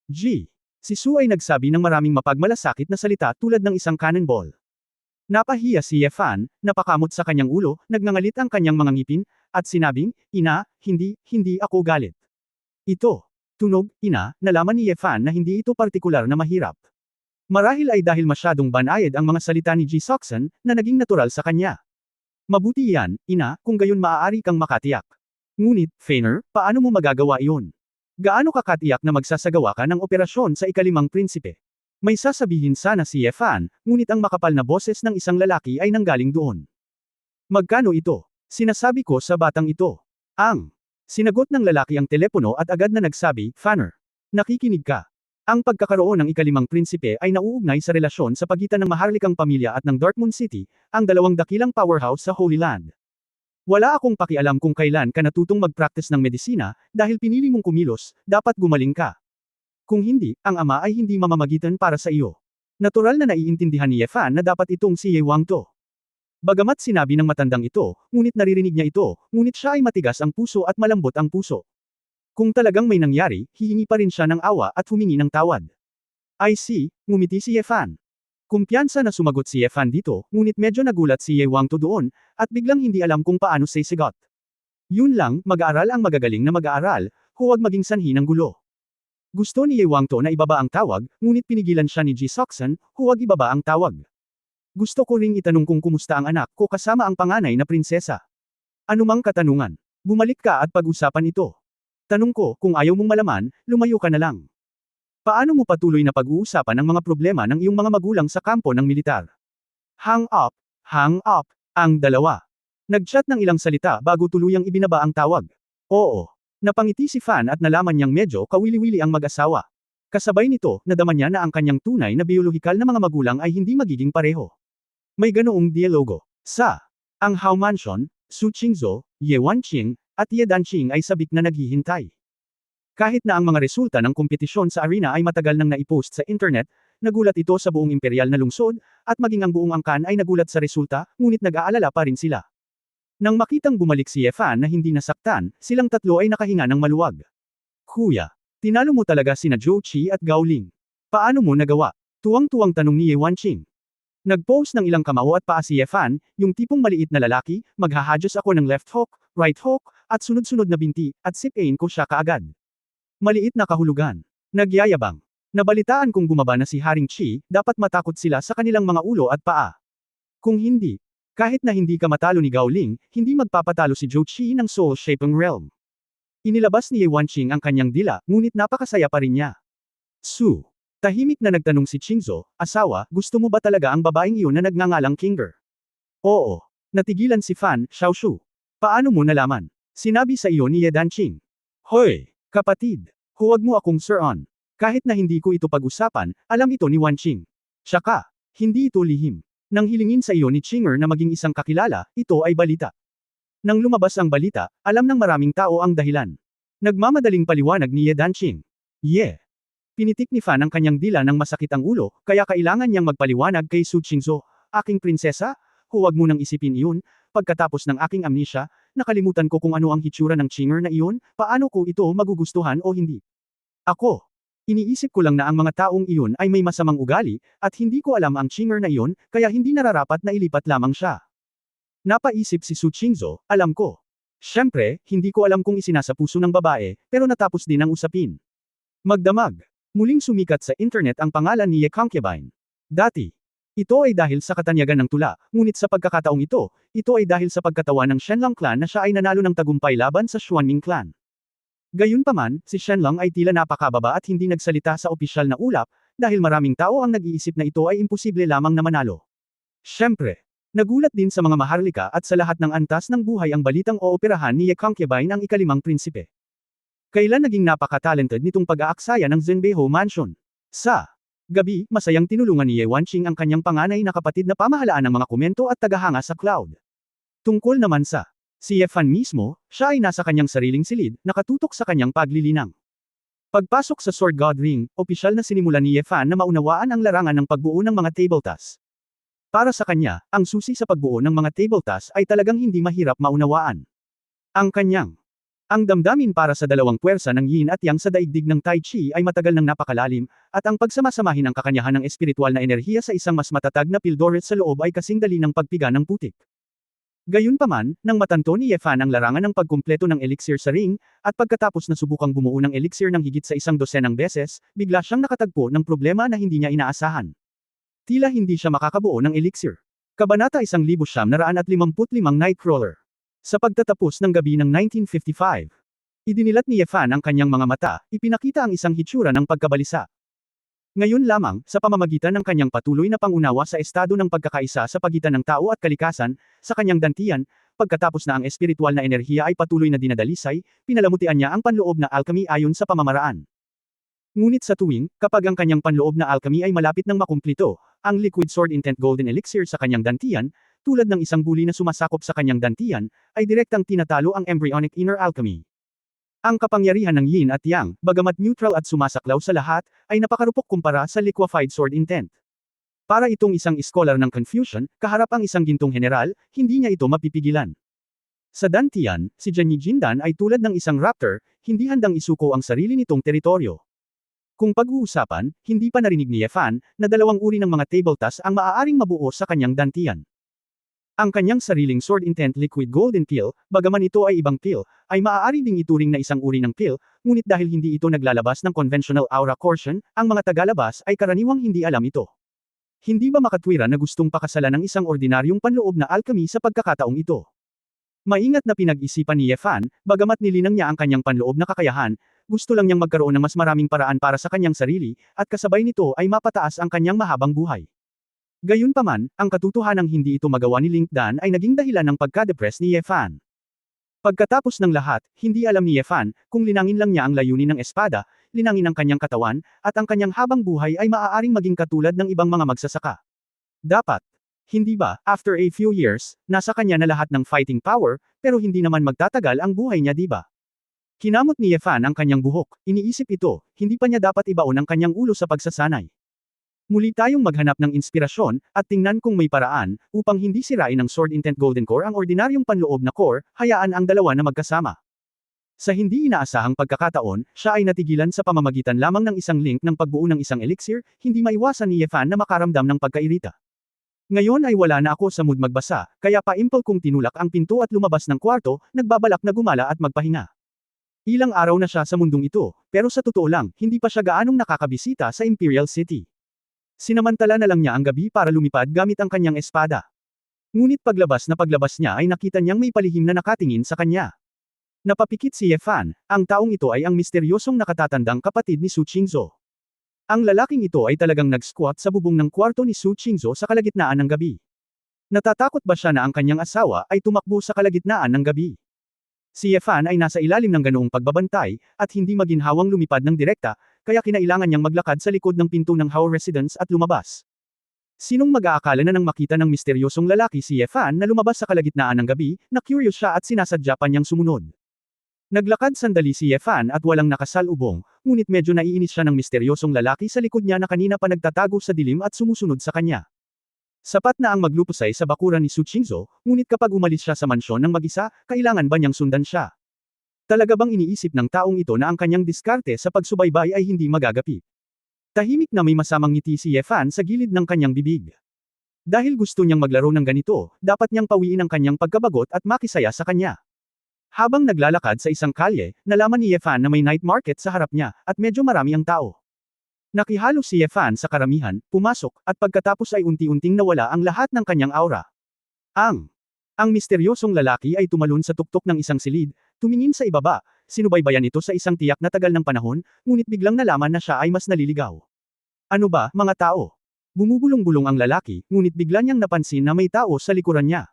Si Su ay nagsabi ng maraming mapagmalasakit na salita tulad ng isang cannonball. Napahiya si Ye Fan, napakamot sa kanyang ulo, nagngangalit ang kanyang mga ngipin, at sinabing, ina, hindi ako galit. Ito. Tunog, ina, nalaman ni Ye Fan na hindi ito partikular na mahirap. Marahil ay dahil masyadong banayad ang mga salita ni Ji Soxan, na naging natural sa kanya. Mabuti yan, ina, kung gayon maaari kang makatiyak. Ngunit, Fener, paano mo magagawa iyon? Gaano ka katiyak na magsasagawa ka ng operasyon sa ikalimang prinsipe? May sasabihin sana si Ye Fan, ngunit ang makapal na boses ng isang lalaki ay nanggaling doon. Magkano ito? Sinasabi ko sa batang ito. Sinagot ng lalaki ang telepono at agad na nagsabi, Fanner. Nakikinig ka. Ang pagkakaroon ng ikalimang prinsipe ay nauugnay sa relasyon sa pagitan ng maharlikang pamilya at ng Darkmoon City, ang dalawang dakilang powerhouse sa Holy Land. Wala akong pakialam kung kailan ka natutong mag-practice ng medisina, dahil pinili mong kumilos, dapat gumaling ka. Kung hindi, ang ama ay hindi mamamagitan para sa iyo. Natural na naiintindihan ni Ye Fan na dapat itong si Ye Wangto. Bagamat sinabi ng matandang ito, ngunit naririnig niya ito, ngunit siya ay matigas ang puso at malambot ang puso. Kung talagang may nangyari, hihingi pa rin siya ng awa at humingi ng tawad. I see, ngumiti si Ye Fan. Kumpiyansa na sumagot si Ye Fan dito, ngunit medyo nagulat si Ye Wangto doon, at biglang hindi alam kung paano sisigot. Yun lang, mag-aaral ang magagaling na mag-aaral, huwag maging sanhi ng gulo. Gusto ni Ye Wangto na ibaba ang tawag, ngunit pinigilan siya ni Ji Soxan, huwag ibaba ang tawag. Gusto ko ring itanong kung kumusta ang anak ko kasama ang panganay na prinsesa. Anumang katanungan. Bumalik ka at pag-usapan ito. Tanong ko, kung ayaw mong malaman, lumayo ka na lang. Paano mo patuloy na pag-uusapan ang mga problema ng iyong mga magulang sa kampo ng militar? Hang up, Hang up, ang dalawa. Nag-chat ng ilang salita bago tuluyang ibinaba ang tawag. Oo. Napangiti si Fan at nalaman niyang medyo kawili-wili ang mag-asawa. Kasabay nito, nadama niya na ang kanyang tunay na biolohikal na mga magulang ay hindi magiging pareho. May ganoong dialogo. Sa ang Hao Mansion, Su Qingzhou, Ye Wanqing, at Ye Danqing ay sabik na naghihintay. Kahit na ang mga resulta ng kompetisyon sa arena ay matagal nang naipost sa internet, nagulat ito sa buong imperial na lungsod, at maging ang buong angkan ay nagulat sa resulta, ngunit nag-aalala pa rin sila. Nang makitang bumalik si Ye Fan na hindi nasaktan, silang tatlo ay nakahinga ng maluwag. Kuya, tinalo mo talaga sina Zhou Qi at Gao Ling. Paano mo nagawa? Tuwang-tuwang tanong ni Ye Wanqing. Nag-pose ng ilang kamao at paa si Ye Fan, yung tipong maliit na lalaki, maghahadyos ako ng left hook, right hook, at sunod-sunod na binti, at sip-ain ko siya kaagad. Maliit na kahulugan. Nagyayabang. Nabalitaan kong bumaba na si Haring Qi, dapat matakot sila sa kanilang mga ulo at paa. Kung hindi, kahit na hindi ka matalo ni Gao Ling, hindi magpapatalo si Zhou Qi ng Soul Shaping Realm. Inilabas ni Ye Wanqing ang kanyang dila, ngunit napakasaya pa rin niya. Su. Tahimik na nagtanong si Qingzhou, asawa, gusto mo ba talaga ang babaeng iyon na nagngangalang Kinger? Oo. Natigilan si Fan, Xiaoshu. Paano mo nalaman? Sinabi sa iyo ni Ye Danqing. Hoy, kapatid. Huwag mo akong sir-on. Kahit na hindi ko ito pag-usapan, alam ito ni Wanqing. Tsaka, hindi ito lihim. Nang hilingin sa iyo ni Qinger na maging isang kakilala, ito ay balita. Nang lumabas ang balita, alam ng maraming tao ang dahilan. Nagmamadaling paliwanag ni Ye Danqing. Ye. Pinitik ni Fan ang kanyang dila ng masakit ang ulo, kaya kailangan niyang magpaliwanag kay Su Qingzhou, aking prinsesa, huwag mo nang isipin iyon, pagkatapos ng aking amnesia, nakalimutan ko kung ano ang hitsura ng Qinger na iyon, paano ko ito magugustuhan o hindi. Ako. Iniisip ko lang na ang mga taong iyon ay may masamang ugali, at hindi ko alam ang Qinger na iyon, kaya hindi nararapat na ilipat lamang siya. Napaisip si Su Qingzhou, alam ko. Siyempre, hindi ko alam kung isinasapuso ng babae, pero natapos din ang usapin. Magdamag. Muling sumikat sa internet ang pangalan ni Ye Concubine. Dati. Ito ay dahil sa katanyagan ng tula, ngunit sa pagkakataong ito ay dahil sa pagkatawa ng Shenlong clan na siya ay nanalo ng tagumpay laban sa Xuanming clan. Gayunpaman, si Shenlong ay tila napakababa at hindi nagsalita sa opisyal na ulap, dahil maraming tao ang nag-iisip na ito ay imposible lamang na manalo. Siyempre, nagulat din sa mga maharlika at sa lahat ng antas ng buhay ang balitang ooperahan ni Ye Concubine ang ikalimang prinsipe. Kailan naging napaka-talented nitong pag-aaksaya ng Zhenbeiho Mansion? Sa gabi, masayang tinulungan ni Ye Wanqing ang kanyang panganay na kapatid na pamahalaan ng mga komento at tagahanga sa cloud. Tungkol naman sa si Ye Fan mismo, siya ay nasa kanyang sariling silid, nakatutok sa kanyang paglilinang. Pagpasok sa Sword God Ring, opisyal na sinimulan ni Ye Fan na maunawaan ang larangan ng pagbuo ng mga table task. Para sa kanya, ang susi sa pagbuo ng mga table task ay talagang hindi mahirap maunawaan. Ang damdamin para sa dalawang puwersa ng yin at yang sa daigdig ng Tai Chi ay matagal nang napakalalim, at ang pagsamasamahin ang kakanyahan ng espiritual na enerhiya sa isang mas matatag na pildoret sa loob ay kasing dali ng pagpiga ng putik. Gayunpaman, nang matanto ni Ye Fan ang larangan ng pagkumpleto ng elixir sa ring, at pagkatapos na subukang bumuo ng elixir ng higit sa 100 beses, bigla siyang nakatagpo ng problema na hindi niya inaasahan. Tila hindi siya makakabuo ng elixir. Kabanata 1955 Nightcrawler. Sa pagtatapos ng gabi ng 1955, idinilat ni Ye Fan ang kanyang mga mata, ipinakita ang isang hitsura ng pagkabalisa. Ngayon lamang, sa pamamagitan ng kanyang patuloy na pangunawa sa estado ng pagkakaisa sa pagitan ng tao at kalikasan, sa kanyang dantian, pagkatapos na ang espiritual na enerhiya ay patuloy na dinadalisay, pinalamutian niya ang panloob na alchemy ayon sa pamamaraan. Ngunit sa tuwing, kapag ang kanyang panloob na alchemy ay malapit ng makumplito, ang Liquid Sword Intent Golden Elixir sa kanyang dantian, tulad ng isang buli na sumasakop sa kanyang dantian, ay direktang tinatalo ang Embryonic Inner Alchemy. Ang kapangyarihan ng yin at yang, bagamat neutral at sumasaklaw sa lahat, ay napakarupok kumpara sa Liquefied Sword Intent. Para itong isang scholar ng Confucian, kaharap ang isang gintong general, hindi niya ito mapipigilan. Sa dantian, si Jianyi Jindan ay tulad ng isang raptor, hindi handang isuko ang sarili nitong teritoryo. Kung pag-uusapan, hindi pa narinig ni Ye Fan, na dalawang uri ng mga table task ang maaaring mabuo sa kanyang dantian. Ang kanyang sariling Sword Intent Liquid Golden Pill, bagaman ito ay ibang pill, ay maaari ding ituring na isang uri ng pill, ngunit dahil hindi ito naglalabas ng conventional aura quotient, ang mga tagalabas ay karaniwang hindi alam ito. Hindi ba makatwira na gustong pakasalan ng isang ordinaryong panloob na alchemy sa pagkakataong ito? Maingat na pinag-isipan ni Ye Fan, bagamat nilinang niya ang kanyang panloob na kakayahan, gusto lang niyang magkaroon ng mas maraming paraan para sa kanyang sarili, at kasabay nito ay mapataas ang kanyang mahabang buhay. Gayunpaman, ang katotohanang hindi ito magawa ni Lingdan ay naging dahilan ng pagka-depress ni Ye Fan. Pagkatapos ng lahat, hindi alam ni Ye Fan kung linangin lang niya ang layunin ng espada, linangin ang kanyang katawan, at ang kanyang habang buhay ay maaaring maging katulad ng ibang mga magsasaka. Dapat. Hindi ba, after a few years, nasa kanya na lahat ng fighting power, pero hindi naman magtatagal ang buhay niya di ba? Kinamot ni Ye Fan ang kanyang buhok, iniisip ito, hindi pa niya dapat ibaon ang kanyang ulo sa pagsasanay. Muli tayong maghanap ng inspirasyon, at tingnan kung may paraan, upang hindi sirain ng Sword Intent Golden Core ang ordinaryong panloob na core, hayaan ang dalawa na magkasama. Sa hindi inaasahang pagkakataon, siya ay natigilan sa pamamagitan lamang ng isang link ng pagbuo ng isang elixir, hindi maiwasan ni Ye Fan na makaramdam ng pagkairita. Ngayon ay wala na ako sa mood magbasa, kaya pa-impulse kong tinulak ang pinto at lumabas ng kwarto, nagbabalak na gumala at magpahinga. Ilang araw na siya sa mundong ito, pero sa totoo lang, hindi pa siya gaanong nakakabisita sa Imperial City. Sinamantala na lang niya ang gabi para lumipad gamit ang kanyang espada. Ngunit paglabas niya ay nakita niyang may palihim na nakatingin sa kanya. Napapikit si Ye Fan, ang taong ito ay ang misteryosong nakatatandang kapatid ni Su Qingzhou. Ang lalaking ito ay talagang nag-squat sa bubong ng kwarto ni Su Qingzhou sa kalagitnaan ng gabi. Natatakot ba siya na ang kanyang asawa ay tumakbo sa kalagitnaan ng gabi? Si Ye Fan ay nasa ilalim ng ganoong pagbabantay, at hindi maginhawang lumipad ng direkta, kaya kinailangan niyang maglakad sa likod ng pinto ng Hao Residence at lumabas. Sinong mag-aakala na nang makita ng misteryosong lalaki si Ye Fan na lumabas sa kalagitnaan ng gabi, na curious siya at sinasadya pa niyang sumunod. Naglakad sandali si Ye Fan at walang nakasalubong, ngunit medyo naiinis siya ng misteryosong lalaki sa likod niya na kanina pa nagtatago sa dilim at sumusunod sa kanya. Sapat na ang maglupusay sa bakuran ni Su Qingzhou, ngunit kapag umalis siya sa mansyon ng mag-isa, kailangan ba niyang sundan siya? Talaga bang iniisip ng taong ito na ang kanyang diskarte sa pagsubaybay ay hindi magagapit? Tahimik na may masamang ngiti si Ye Fan sa gilid ng kanyang bibig. Dahil gusto niyang maglaro ng ganito, dapat niyang pawiin ang kanyang pagkabagot at makisaya sa kanya. Habang naglalakad sa isang kalye, nalaman ni Ye Fan na may night market sa harap niya, at medyo marami ang tao. Nakihalo si Ye Fan sa karamihan, pumasok, at pagkatapos ay unti-unting nawala ang lahat ng kanyang aura. Ang misteryosong lalaki ay tumalon sa tuktok ng isang silid, tumingin sa ibaba, sinubaybayan ito sa isang tiyak na tagal ng panahon, ngunit biglang nalaman na siya ay mas naliligaw. Ano ba, mga tao? Bumubulong-bulong ang lalaki, ngunit bigla niyang napansin na may tao sa likuran niya.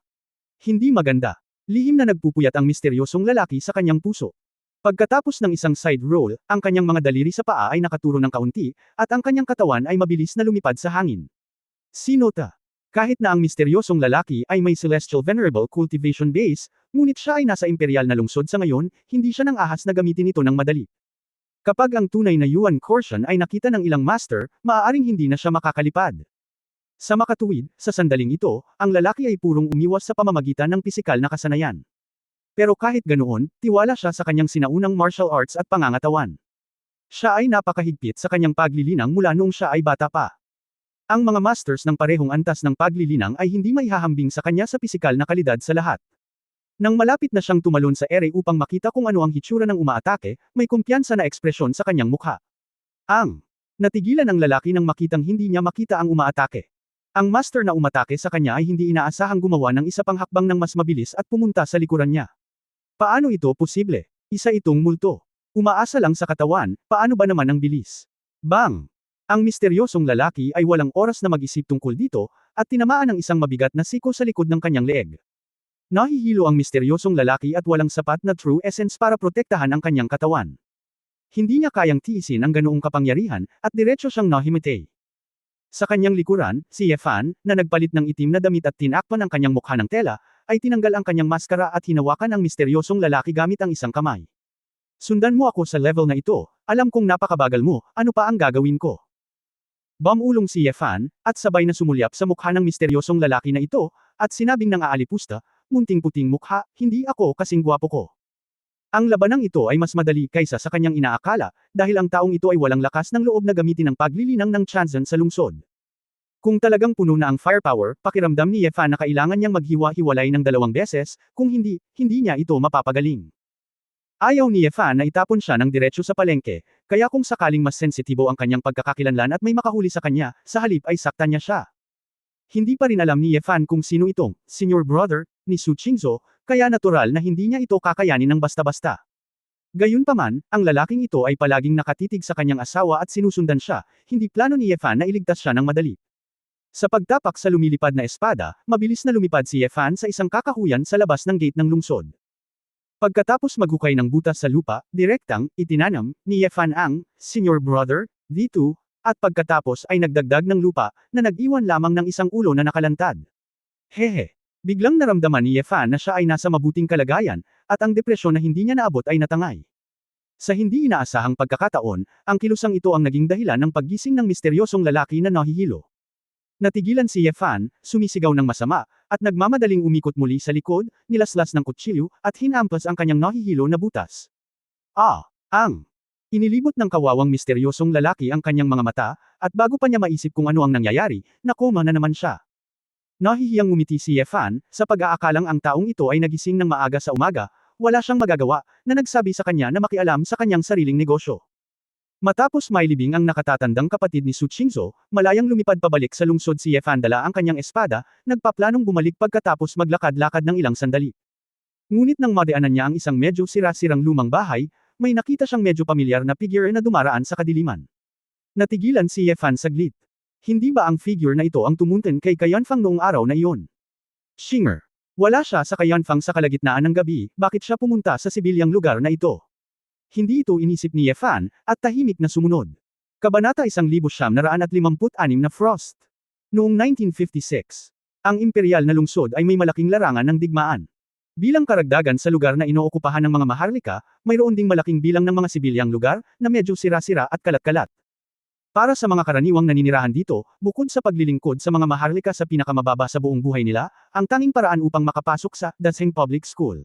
Hindi maganda. Lihim na nagpupuyat ang misteryosong lalaki sa kanyang puso. Pagkatapos ng isang side roll, ang kanyang mga daliri sa paa ay nakaturo ng kaunti, at ang kanyang katawan ay mabilis na lumipad sa hangin. Sinota. Kahit na ang misteryosong lalaki ay may Celestial Venerable Cultivation Base, ngunit siya ay nasa imperial na lungsod sa ngayon, hindi siya nang ahas na gamitin ito ng madali. Kapag ang tunay na Yuan Corsian ay nakita ng ilang master, maaaring hindi na siya makakalipad. Sa makatuwid, sa sandaling ito, ang lalaki ay purong umiwas sa pamamagitan ng pisikal na kasanayan. Pero kahit ganoon, tiwala siya sa kanyang sinaunang martial arts at pangangatawan. Siya ay napakahigpit sa kanyang paglilinang mula noong siya ay bata pa. Ang mga masters ng parehong antas ng paglilinang ay hindi maihahambing sa kanya sa pisikal na kalidad sa lahat. Nang malapit na siyang tumalon sa ere upang makita kung ano ang hitsura ng umaatake, may kumpiyansa na ekspresyon sa kanyang mukha. Natigilan ang lalaki nang makitang hindi niya makita ang umaatake. Ang master na umatake sa kanya ay hindi inaasahang gumawa ng isa pang hakbang ng mas mabilis at pumunta sa likuran niya. Paano ito posible? Isa itong multo. Umaasa lang sa katawan, paano ba naman ang bilis? Bang! Ang misteryosong lalaki ay walang oras na mag-isip tungkol dito, at tinamaan ng isang mabigat na siko sa likod ng kanyang leeg. Nahihilo ang misteryosong lalaki at walang sapat na true essence para protektahan ang kanyang katawan. Hindi niya kayang tiisin ang ganoong kapangyarihan, at diretso siyang nahimatay. Sa kanyang likuran, si Ye Fan, na nagpalit ng itim na damit at tinakpan ang kanyang mukha ng tela, ay tinanggal ang kanyang maskara at hinawakan ang misteryosong lalaki gamit ang isang kamay. Sundan mo ako sa level na ito, alam kong napakabagal mo, ano pa ang gagawin ko? Bumulong si Ye Fan, at sabay na sumulyap sa mukha ng misteryosong lalaki na ito, at sinabing ng aalipusta, munting puting mukha, hindi ako kasing gwapo ko. Ang labanang ito ay mas madali kaysa sa kanyang inaakala, dahil ang taong ito ay walang lakas ng loob na gamitin ang paglilinang ng Chanzan sa lungsod. Kung talagang puno na ang firepower, pakiramdam ni Ye Fan na kailangan niyang maghiwa-hiwalay ng 2 beses, kung hindi, hindi niya ito mapapagaling. Ayaw ni Ye Fan na itapon siya ng diretso sa palengke, kaya kung sakaling mas sensitibo ang kanyang pagkakakilanlan at may makahuli sa kanya, sa halip ay saktan niya siya. Hindi pa rin alam ni Ye Fan kung sino itong senior brother ni Su Qingzhou, kaya natural na hindi niya ito kakayanin ng basta-basta. Gayunpaman, ang lalaking ito ay palaging nakatitig sa kanyang asawa at sinusundan siya, hindi plano ni Ye Fan na iligtas siya ng madali. Sa pagtapak sa lumilipad na espada, mabilis na lumipad si Yefan sa isang kakahuyan sa labas ng gate ng lungsod. Pagkatapos maghukay ng butas sa lupa, direktang, itinanam, ni Yefan ang, Senior Brother, D2, at pagkatapos ay nagdagdag ng lupa, na nag-iwan lamang ng isang ulo na nakalantad. Hehe. Biglang naramdaman ni Yefan na siya ay nasa mabuting kalagayan, at ang depresyon na hindi niya naabot ay natangay. Sa hindi inaasahang pagkakataon, ang kilusang ito ang naging dahilan ng paggising ng misteryosong lalaki na nahihilo. Natigilan si Yefan, sumisigaw ng masama, at nagmamadaling umikot muli sa likod, nilaslas ng kutsilyo, at hinampas ang kanyang nahihilo na butas. Ang inilibot ng kawawang misteryosong lalaki ang kanyang mga mata, at bago pa niya maisip kung ano ang nangyayari, nakoma na naman siya. Nahihiyang ngumiti si Yefan, sa pag-aakalang ang taong ito ay nagising ng maaga sa umaga, wala siyang magagawa, na nagsabi sa kanya na makialam sa kanyang sariling negosyo. Matapos mailibing ang nakatatandang kapatid ni Su Qingzhou, malayang lumipad pabalik sa lungsod si Yefan dala ang kanyang espada, nagpaplanong bumalik pagkatapos maglakad-lakad ng ilang sandali. Ngunit nang madaanan niya ang isang medyo sira-sirang lumang bahay, may nakita siyang medyo pamilyar na figure na dumaraan sa kadiliman. Natigilan si Yefan saglit. Hindi ba ang figure na ito ang tumunten kay Kayanfang noong araw na iyon? Shinger. Wala siya sa Kayanfang sa kalagitnaan ng gabi, bakit siya pumunta sa sibilyang lugar na ito? Hindi ito inisip ni Yefan, at tahimik na sumunod. Kabanata 1956 na Frost. Noong 1956, ang imperial na lungsod ay may malaking larangan ng digmaan. Bilang karagdagan sa lugar na inookupahan ng mga Maharlika, mayroon ding malaking bilang ng mga sibilyang lugar, na medyo sira-sira at kalat-kalat. Para sa mga karaniwang naninirahan dito, bukod sa paglilingkod sa mga Maharlika sa pinakamababa sa buong buhay nila, ang tanging paraan upang makapasok sa Dasheng Public School.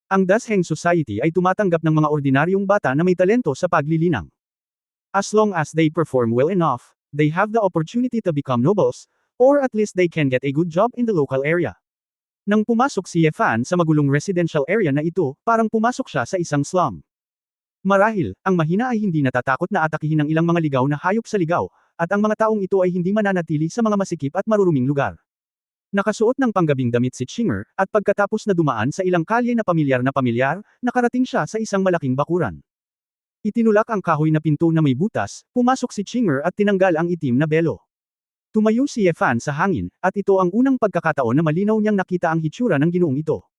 Ang Dasheng Society ay tumatanggap ng mga ordinaryong bata na may talento sa paglilinang. As long as they perform well enough, they have the opportunity to become nobles, or at least they can get a good job in the local area. Nang pumasok si Yefan sa magulong residential area na ito, parang pumasok siya sa isang slum. Marahil, ang mahina ay hindi natatakot na atakihin ng ilang mga ligaw na hayop sa ligaw, at ang mga taong ito ay hindi mananatili sa mga masikip at maruruming lugar. Nakasuot ng panggabing damit si Shinger, at pagkatapos na dumaan sa ilang kalye na pamilyar, nakarating siya sa isang malaking bakuran. Itinulak ang kahoy na pinto na may butas, pumasok si Shinger at tinanggal ang itim na belo. Tumayo si Yefan sa hangin, at ito ang unang pagkakataon na malinaw niyang nakita ang hitsura ng ginoong ito.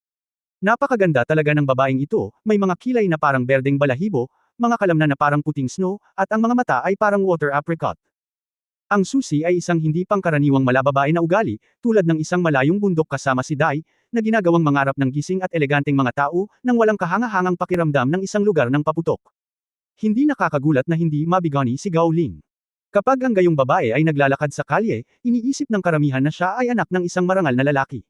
Napakaganda talaga ng babaeng ito, may mga kilay na parang berdeng balahibo, mga kalamnan na parang puting snow, at ang mga mata ay parang water apricot. Ang Susi ay isang hindi pangkaraniwang malababae na ugali, tulad ng isang malayong bundok kasama si Dai, na ginagawang mangarap ng gising at eleganteng mga tao, nang walang kahangahangang pakiramdam ng isang lugar ng paputok. Hindi nakakagulat na hindi mabigani si Gao Ling. Kapag ang gayong babae ay naglalakad sa kalye, iniisip ng karamihan na siya ay anak ng isang marangal na lalaki.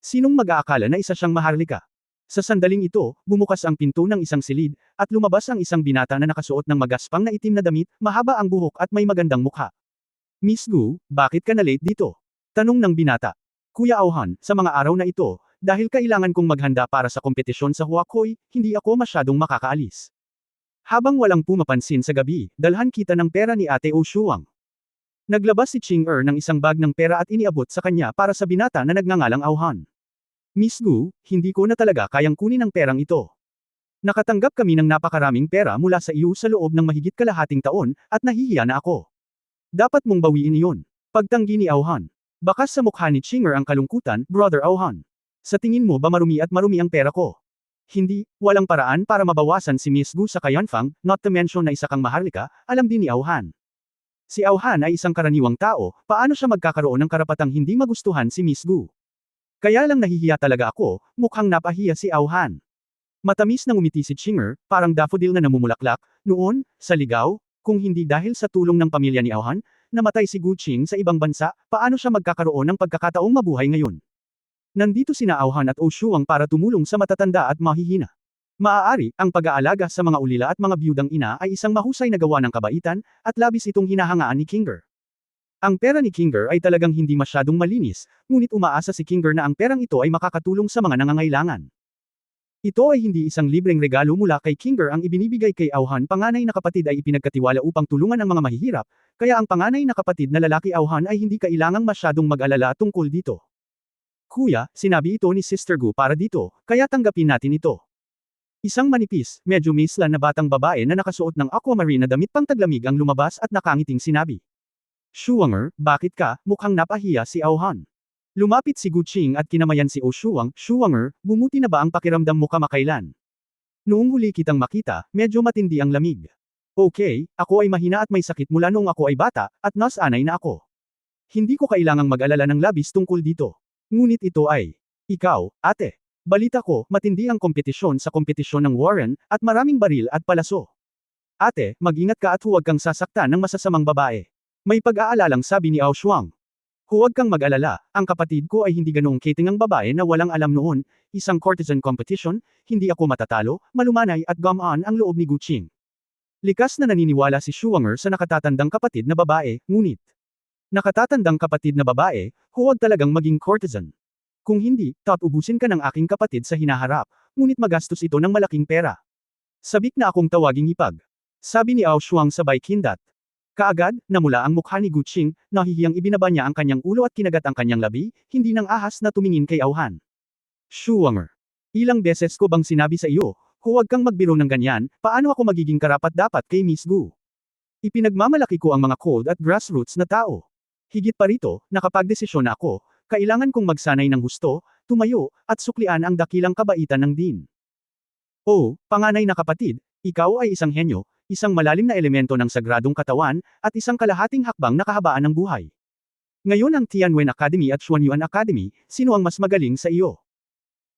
Sinong mag-aakala na isa siyang Maharlika? Sa sandaling ito, bumukas ang pinto ng isang silid, at lumabas ang isang binata na nakasuot ng magaspang na itim na damit, mahaba ang buhok at may magandang mukha. Miss Gu, bakit ka na late dito? Tanong ng binata. Kuya Auhan, sa mga araw na ito, dahil kailangan kong maghanda para sa kompetisyon sa Huakoy, hindi ako masyadong makakaalis. Habang walang pumapansin sa gabi, dalhan kita ng pera ni Ate Oshuang. Naglabas si Ching-er ng isang bag ng pera at iniabot sa kanya para sa binata na nagngangalang Auhan. Miss Gu, hindi ko na talaga kayang kunin ang perang ito. Nakatanggap kami ng napakaraming pera mula sa iyo sa loob ng mahigit kalahating taon, at nahihiya na ako. Dapat mong bawiin iyon. Pagtanggi ni Auhan. Bakas sa mukha ni Chinger ang kalungkutan, Brother Auhan. Sa tingin mo ba marumi at marumi ang pera ko? Hindi, walang paraan para mabawasan si Miss Gu sa Kayanfang, not to mention na isa kang Maharlika, alam din ni Auhan. Si Auhan ay isang karaniwang tao, paano siya magkakaroon ng karapatang hindi magustuhan si Miss Gu? Kaya lang nahihiya talaga ako, mukhang napahiya si Auhan. Matamis na ngumiti si Chinger, parang daffodil na namumulaklak, noon, sa ligaw. Kung hindi dahil sa tulong ng pamilya ni Auhan, namatay si Gu Qing sa ibang bansa, paano siya magkakaroon ng pagkakataong mabuhay ngayon? Nandito sina Auhan at Oshuang para tumulong sa matatanda at mahihina. Maaari, ang pag-aalaga sa mga ulila at mga biyudang ina ay isang mahusay na gawa ng kabaitan, at labis itong hinahangaan ni Kinger. Ang pera ni Kinger ay talagang hindi masyadong malinis, ngunit umaasa si Kinger na ang perang ito ay makakatulong sa mga nangangailangan. Ito ay hindi isang libreng regalo mula kay Kinger ang ibinibigay kay Auhan. Panganay na kapatid ay ipinagkatiwala upang tulungan ang mga mahihirap, kaya ang panganay na kapatid na lalaki Auhan ay hindi kailangang masyadong mag-alala tungkol dito. Kuya, sinabi ito ni Sister Gu para dito, kaya tanggapin natin ito. Isang manipis, medyo mislan na batang babae na nakasuot ng aquamarine na damit pang taglamig ang lumabas at nakangiting sinabi. Shuwanger, bakit ka? Mukhang napahiya si Auhan. Lumapit si Guqing at kinamayan si Shuwang, Shuwanger, bumuti na ba ang pakiramdam mo kamakailan? Noong huli kitang makita, medyo matindi ang lamig. Okay, ako ay mahina at may sakit mula noong ako ay bata, at nasanay na ako. Hindi ko kailangang mag-alala ng labis tungkol dito. Ngunit ito ay, ikaw, ate. Balita ko, matindi ang kompetisyon sa kompetisyon ng Warren, at maraming baril at palaso. Ate, mag-ingat ka at huwag kang sasaktan ng masasamang babae. May pag-aalalang sabi ni Ao Shuang. Huwag kang mag-alala, ang kapatid ko ay hindi ganoong kiting ang babae na walang alam noon, isang courtesan competition, hindi ako matatalo, malumanay at gumaan ang loob ni Guqing. Likas na naniniwala si Shuwanger sa nakatatandang kapatid na babae, ngunit nakatatandang kapatid na babae, huwag talagang maging courtesan. Kung hindi, ubusin ka ng aking kapatid sa hinaharap, ngunit magastos ito ng malaking pera. Sabik na akong tawaging ipag. Sabi ni Ao Shuang sabay kindat. Kaagad, namula ang mukha ni Guqing, nahihiyang ibinaba niya ang kanyang ulo at kinagat ang kanyang labi, hindi nang ahas na tumingin kay Auhan. Shuwanger. Ilang beses ko bang sinabi sa iyo, huwag kang magbiro ng ganyan, paano ako magiging karapat-dapat kay Miss Gu? Ipinagmamalaki ko ang mga cold at grassroots na tao. Higit pa rito, nakapagdesisyon na ako, kailangan kong magsanay ng husto, tumayo, at suklian ang dakilang kabaitan ng Dean. Oh, panganay na kapatid, ikaw ay isang henyo, isang malalim na elemento ng sagradong katawan, at isang kalahating hakbang na kahabaan ng buhay. Ngayon ang Tianwen Academy at Xuanyuan Academy, sino ang mas magaling sa iyo?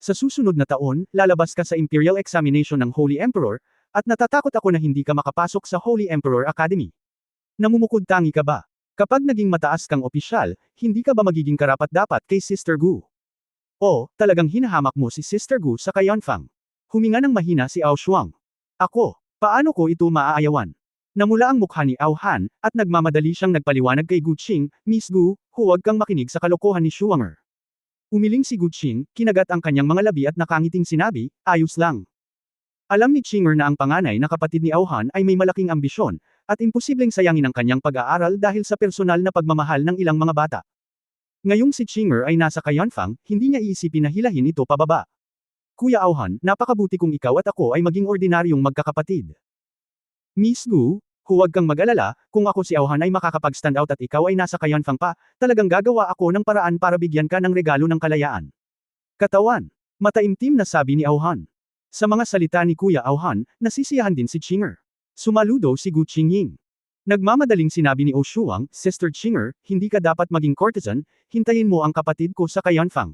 Sa susunod na taon, lalabas ka sa Imperial Examination ng Holy Emperor, at natatakot ako na hindi ka makapasok sa Holy Emperor Academy. Namumukod-tangi ka ba? Kapag naging mataas kang opisyal, hindi ka ba magiging karapat-dapat kay Sister Gu? O, talagang hinahamak mo si Sister Gu sa Kayanfang. Huminga ng mahina si Ao Shuang. Ako, paano ko ito maaayawan? Namula ang mukha ni Auhan, at nagmamadali siyang nagpaliwanag kay Guqing, Miss Gu, huwag kang makinig sa kalokohan ni Shuwanger. Umiling si Guqing, kinagat ang kanyang mga labi at nakangiting sinabi, ayos lang. Alam ni Chinger na ang panganay na kapatid ni Auhan ay may malaking ambisyon, at imposibleng sayangin ang kanyang pag-aaral dahil sa personal na pagmamahal ng ilang mga bata. Ngayong si Chinger ay nasa Kayanfang, hindi niya iisipin na hilahin ito pababa. Kuya Auhan, napakabuti kung ikaw at ako ay maging ordinaryong magkakapatid. Miss Gu, huwag kang mag-alala, kung ako si Auhan ay makakapag-stand out at ikaw ay nasa Kayanfang pa, talagang gagawa ako ng paraan para bigyan ka ng regalo ng kalayaan. Katawan. Mataimtim na sabi ni Auhan. Sa mga salita ni Kuya Auhan, nasisiyahan din si Chinger. Sumaludo si Gu Qingying. Nagmamadaling sinabi ni Shuang, Sister Chinger, hindi ka dapat maging courtesan, hintayin mo ang kapatid ko sa Kayanfang.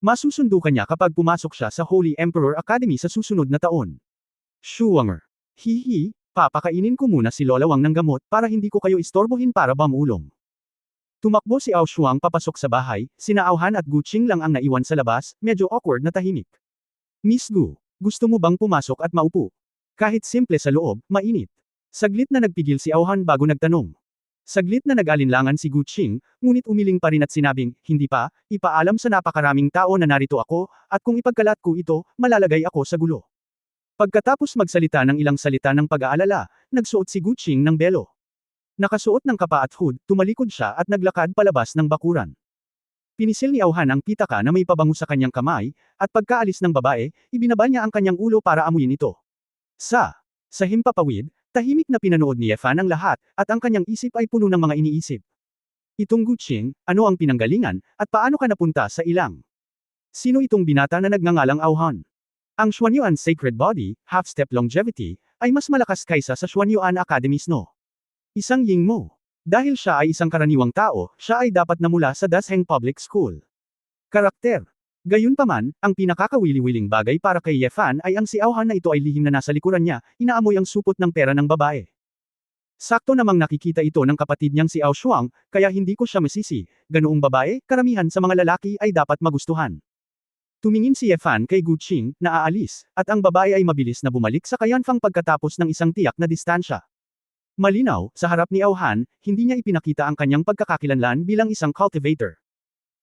Masusundo ka niya kapag pumasok siya sa Holy Emperor Academy sa susunod na taon. Shuwanger. Hihi, papakainin ko muna si Lola Wang ng gamot para hindi ko kayo istorbohin para bamulong. Tumakbo si Ao Shuang papasok sa bahay, sina Auhan at Guqing lang ang naiwan sa labas, medyo awkward na tahimik. Miss Gu, gusto mo bang pumasok at maupo? Kahit simple sa loob, mainit. Saglit na nagpigil si Auhan bago nagtanong. Saglit na nag-alinlangan si Guqing, ngunit umiling pa rin at sinabing, hindi pa, ipaalam sa napakaraming tao na narito ako, at kung ipagkalat ko ito, malalagay ako sa gulo. Pagkatapos magsalita ng ilang salita ng pag-aalala, nagsuot si Guqing ng belo. Nakasuot ng kapa at hood, tumalikod siya at naglakad palabas ng bakuran. Pinisil ni Auhan ang pitaka na may pabango sa kanyang kamay, at pagkaalis ng babae, ibinaba niya ang kanyang ulo para amuyin ito. Sa himpapawid, tahimik na pinanood ni Yefan ang lahat, at ang kanyang isip ay puno ng mga iniisip. Itong Guqing, ano ang pinanggalingan, at paano ka napunta sa ilang? Sino itong binata na nagngangalang Auhan? Ang Xuanyuan Sacred Body, Half-Step Longevity, ay mas malakas kaysa sa Xuanyuan Academies no? Isang ying mo. Dahil siya ay isang karaniwang tao, siya ay dapat na mula sa Dasheng Public School. Karakter. Gayunpaman, ang pinakakawili-wiling bagay para kay Yefan ay ang si Auhan na ito ay lihim na nasa likuran niya, inaamoy ang supot ng pera ng babae. Sakto namang nakikita ito ng kapatid niyang si Ao Shuang, kaya hindi ko siya masisi, ganoong babae, karamihan sa mga lalaki ay dapat magustuhan. Tumingin si Yefan kay Guqing, na aalis, at ang babae ay mabilis na bumalik sa Kayanfang pagkatapos ng isang tiyak na distansya. Malinaw, sa harap ni Auhan, hindi niya ipinakita ang kanyang pagkakakilanlan bilang isang cultivator.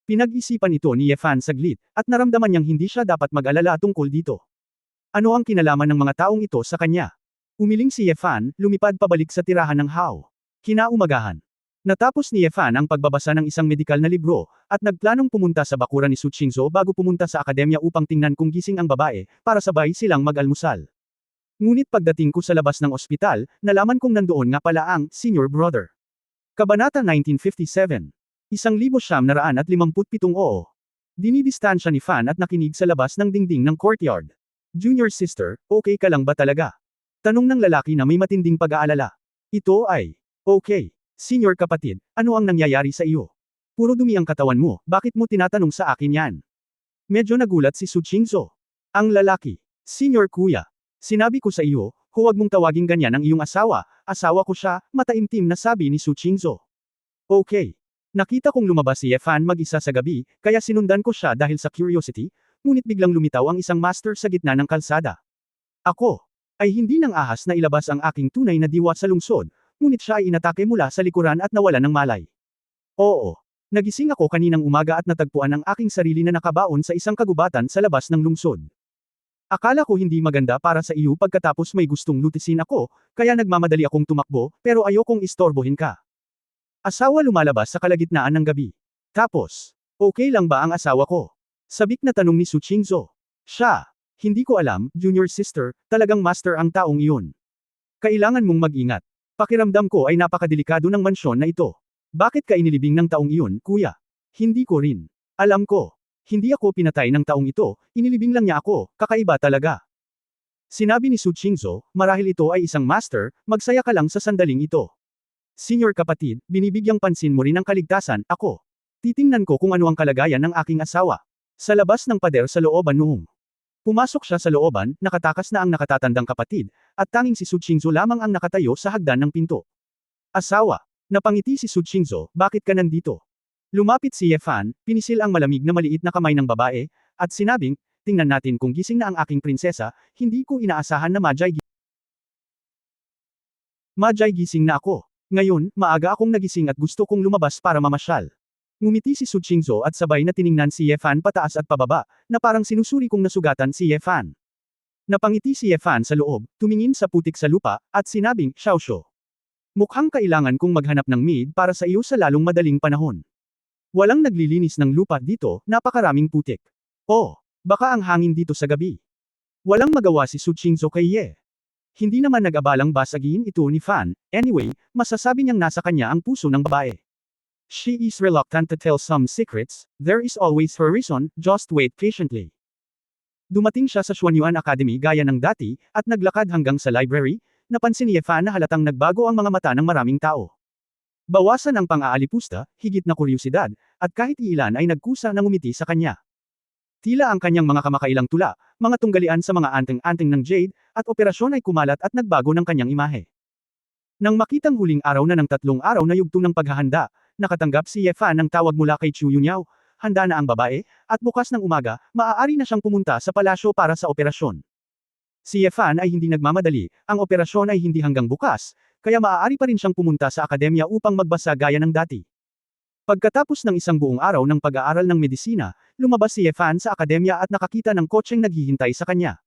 Pinag-isipan ito ni Yefan saglit, at naramdaman niyang hindi siya dapat mag-alala tungkol dito. Ano ang kinalaman ng mga taong ito sa kanya? Umiling si Yefan, lumipad pabalik sa tirahan ng Hao. Kinaumagahan. Natapos ni Yefan ang pagbabasa ng isang medikal na libro, at nagplanong pumunta sa bakuran ni Su Qingzhou bago pumunta sa akademya upang tingnan kung gising ang babae, para sabay silang mag-almusal. Ngunit pagdating ko sa labas ng ospital, nalaman kong nandoon nga pala ang senior brother. Kabanata 1957. 1957 oo. Dinidistansya ni Fan at nakinig sa labas ng dingding ng courtyard. Junior sister, okay ka lang ba talaga? Tanong ng lalaki na may matinding pag-aalala. Ito ay, okay. Senior kapatid, ano ang nangyayari sa iyo? Puro dumi ang katawan mo, bakit mo tinatanong sa akin yan? Medyo nagulat si Su Qingzo. Ang lalaki, Senior kuya. Sinabi ko sa iyo, huwag mong tawaging ganyan ang iyong asawa ko siya, mataimtim na sabi ni Su Qingzo. Okay. Nakita kong lumabas si Fan mag-isa sa gabi, kaya sinundan ko siya dahil sa curiosity, ngunit biglang lumitaw ang isang master sa gitna ng kalsada. Ako ay hindi nang ahas na ilabas ang aking tunay na diwa sa lungsod, ngunit siya ay inatake mula sa likuran at nawala ng malay. Oo. Nagising ako kaninang umaga at natagpuan ang aking sarili na nakabaon sa isang kagubatan sa labas ng lungsod. Akala ko hindi maganda para sa iyo pagkatapos may gustong lutisin ako, kaya nagmamadali akong tumakbo, pero ayokong istorbohin ka. Asawa lumalabas sa kalagitnaan ng gabi. Tapos, okay lang ba ang asawa ko? Sabik na tanong ni Su Qingzo. Siya, hindi ko alam, junior sister, talagang master ang taong iyon. Kailangan mong mag-ingat. Pakiramdam ko ay napakadelikado ng mansyon na ito. Bakit ka inilibing ng taong iyon, kuya? Hindi ko rin. Alam ko. Hindi ako pinatay ng taong ito, inilibing lang niya ako, kakaiba talaga. Sinabi ni Su Qingzo, marahil ito ay isang master, magsaya ka lang sa sandaling ito. Senior kapatid, binibigyang pansin mo rin ang kaligtasan, ako. Titingnan ko kung ano ang kalagayan ng aking asawa. Sa labas ng pader sa looban noong. Pumasok siya sa looban, nakatakas na ang nakatatandang kapatid, at tanging si Su Qingzo lamang ang nakatayo sa hagdan ng pinto. Asawa. Napangiti si Su Qingzo, bakit ka nandito? Lumapit si Fan, pinisil ang malamig na maliit na kamay ng babae, at sinabing, tingnan natin kung gising na ang aking prinsesa, hindi ko inaasahan na Majay gising na ako. Ngayon, maaga akong nagising at gusto kong lumabas para mamasyal. Ngumiti si Su Qingzo at sabay na tiningnan si Fan pataas at pababa, na parang sinusuri kong nasugatan si Fan. Napangiti si Fan sa loob, tumingin sa putik sa lupa, at sinabing, Xiaoshuo. Mukhang kailangan kong maghanap ng maid para sa iyo sa lalong madaling panahon. Walang naglilinis ng lupa dito, napakaraming putik. Oh, baka ang hangin dito sa gabi. Walang magawa si Su Qingzo kay Ye. Hindi naman nag-abalang basagin ito ni Fan, anyway, masasabi niyang nasa kanya ang puso ng babae. She is reluctant to tell some secrets, there is always her reason, just wait patiently. Dumating siya sa Xuanyuan Academy gaya ng dati, at naglakad hanggang sa library, napansin ni Fan na halatang nagbago ang mga mata ng maraming tao. Bawasan ang pang-aalipusta, higit na kuryosidad, at kahit iilan ay nagkusa ng umiti sa kanya. Tila ang kanyang mga kamakailang tula, mga tunggalian sa mga anting-anting ng jade, at operasyon ay kumalat at nagbago ng kanyang imahe. Nang makitang huling araw na ng 3 araw na yugto ng paghahanda, nakatanggap si Fan ng tawag mula kay Chu Yunyao, handa na ang babae, at bukas ng umaga, maaari na siyang pumunta sa palasyo para sa operasyon. Si Fan ay hindi nagmamadali, ang operasyon ay hindi hanggang bukas, kaya maaari pa rin siyang pumunta sa akademya upang magbasa gaya ng dati. Pagkatapos ng isang buong araw ng pag-aaral ng medisina, lumabas si Fan sa akademya at nakakita ng kotseng naghihintay sa kanya.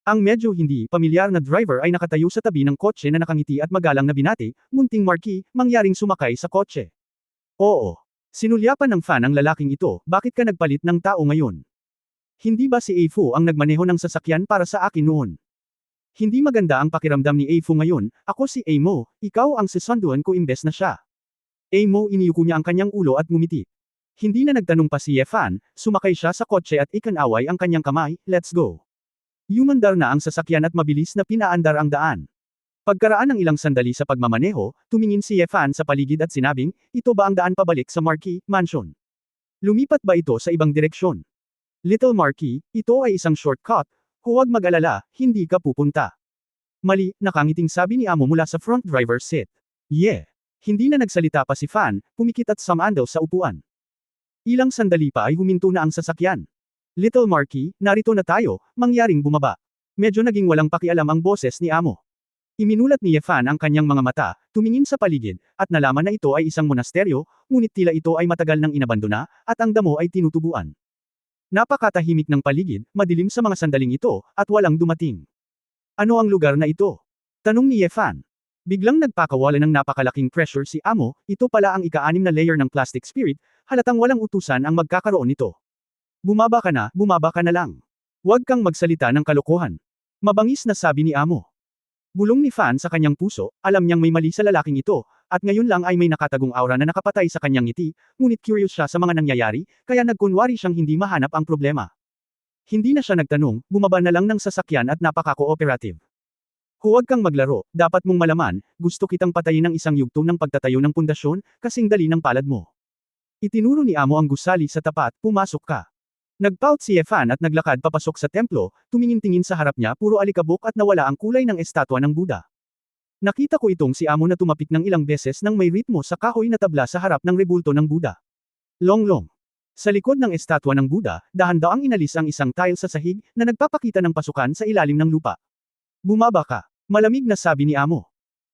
Ang medyo hindi pamilyar na driver ay nakatayo sa tabi ng kotse na nakangiti at magalang na binati, munting marquee, mangyaring sumakay sa kotse. Oo. Sinulyapan ng Fan ang lalaking ito, bakit ka nagpalit ng tao ngayon? Hindi ba si Fu ang nagmaneho ng sasakyan para sa akin noon? Hindi maganda ang pakiramdam ni Fu ngayon, ako si Mo, ikaw ang sisunduan ko imbes na siya. Mo iniyuko niya ang kanyang ulo at ngumiti. Hindi na nagtanong pa si Fan, sumakay siya sa kotse at ikanaway ang kanyang kamay, let's go. Yumandar na ang sasakyan at mabilis na pinaandar ang daan. Pagkaraan ng ilang sandali sa pagmamaneho, tumingin si Fan sa paligid at sinabing, ito ba ang daan pabalik sa Marquee Mansion? Lumipat ba ito sa ibang direksyon? Little Marquee, ito ay isang shortcut, huwag mag-alala, hindi ka pupunta. Mali, nakangiting sabi ni Amo mula sa front driver's seat. Hindi na nagsalita pa si Fan, pumikit at sumandal sa upuan. Ilang sandali pa ay huminto na ang sasakyan. Little Marquee, narito na tayo, mangyaring bumaba. Medyo naging walang pakialam ang boses ni Amo. Iminulat ni Fan ang kanyang mga mata, tumingin sa paligid, at nalaman na ito ay isang monasteryo, ngunit tila ito ay matagal nang inabandona, at ang damo ay tinutubuan. Napakatahimik ng paligid, madilim sa mga sandaling ito, at walang dumating. Ano ang lugar na ito? Tanong ni Fan. Biglang nagpakawala ng napakalaking pressure si Amo, ito pala ang ika-6 na layer ng plastic spirit, halatang walang utusan ang magkakaroon nito. Bumaba ka na lang. Huwag kang magsalita ng kalokohan. Mabangis na sabi ni Amo. Bulong ni Fan sa kanyang puso, alam niyang may mali sa lalaking ito, at ngayon lang ay may nakatagong aura na nakapatay sa kanyang ngiti, ngunit curious siya sa mga nangyayari, kaya nagkunwari siyang hindi mahanap ang problema. Hindi na siya nagtanong, bumaba na lang ng sasakyan at napaka-cooperative. Huwag kang maglaro, dapat mong malaman, gusto kitang patayin ng isang yugto ng pagtatayo ng pundasyon, kasing dali ng palad mo. Itinuro ni Amo ang gusali sa tapat, pumasok ka. Nagpout si Efan at naglakad papasok sa templo, tumingin-tingin sa harap niya puro alikabok at nawala ang kulay ng estatwa ng Buddha. Nakita ko itong si Amo na tumapik ng ilang beses nang may ritmo sa kahoy na tabla sa harap ng rebulto ng Buddha. Longlong. Sa likod ng estatwa ng Buddha, dahan-daang inalis ang isang tile sa sahig na nagpapakita ng pasukan sa ilalim ng lupa. Bumaba ka. Malamig na sabi ni Amo.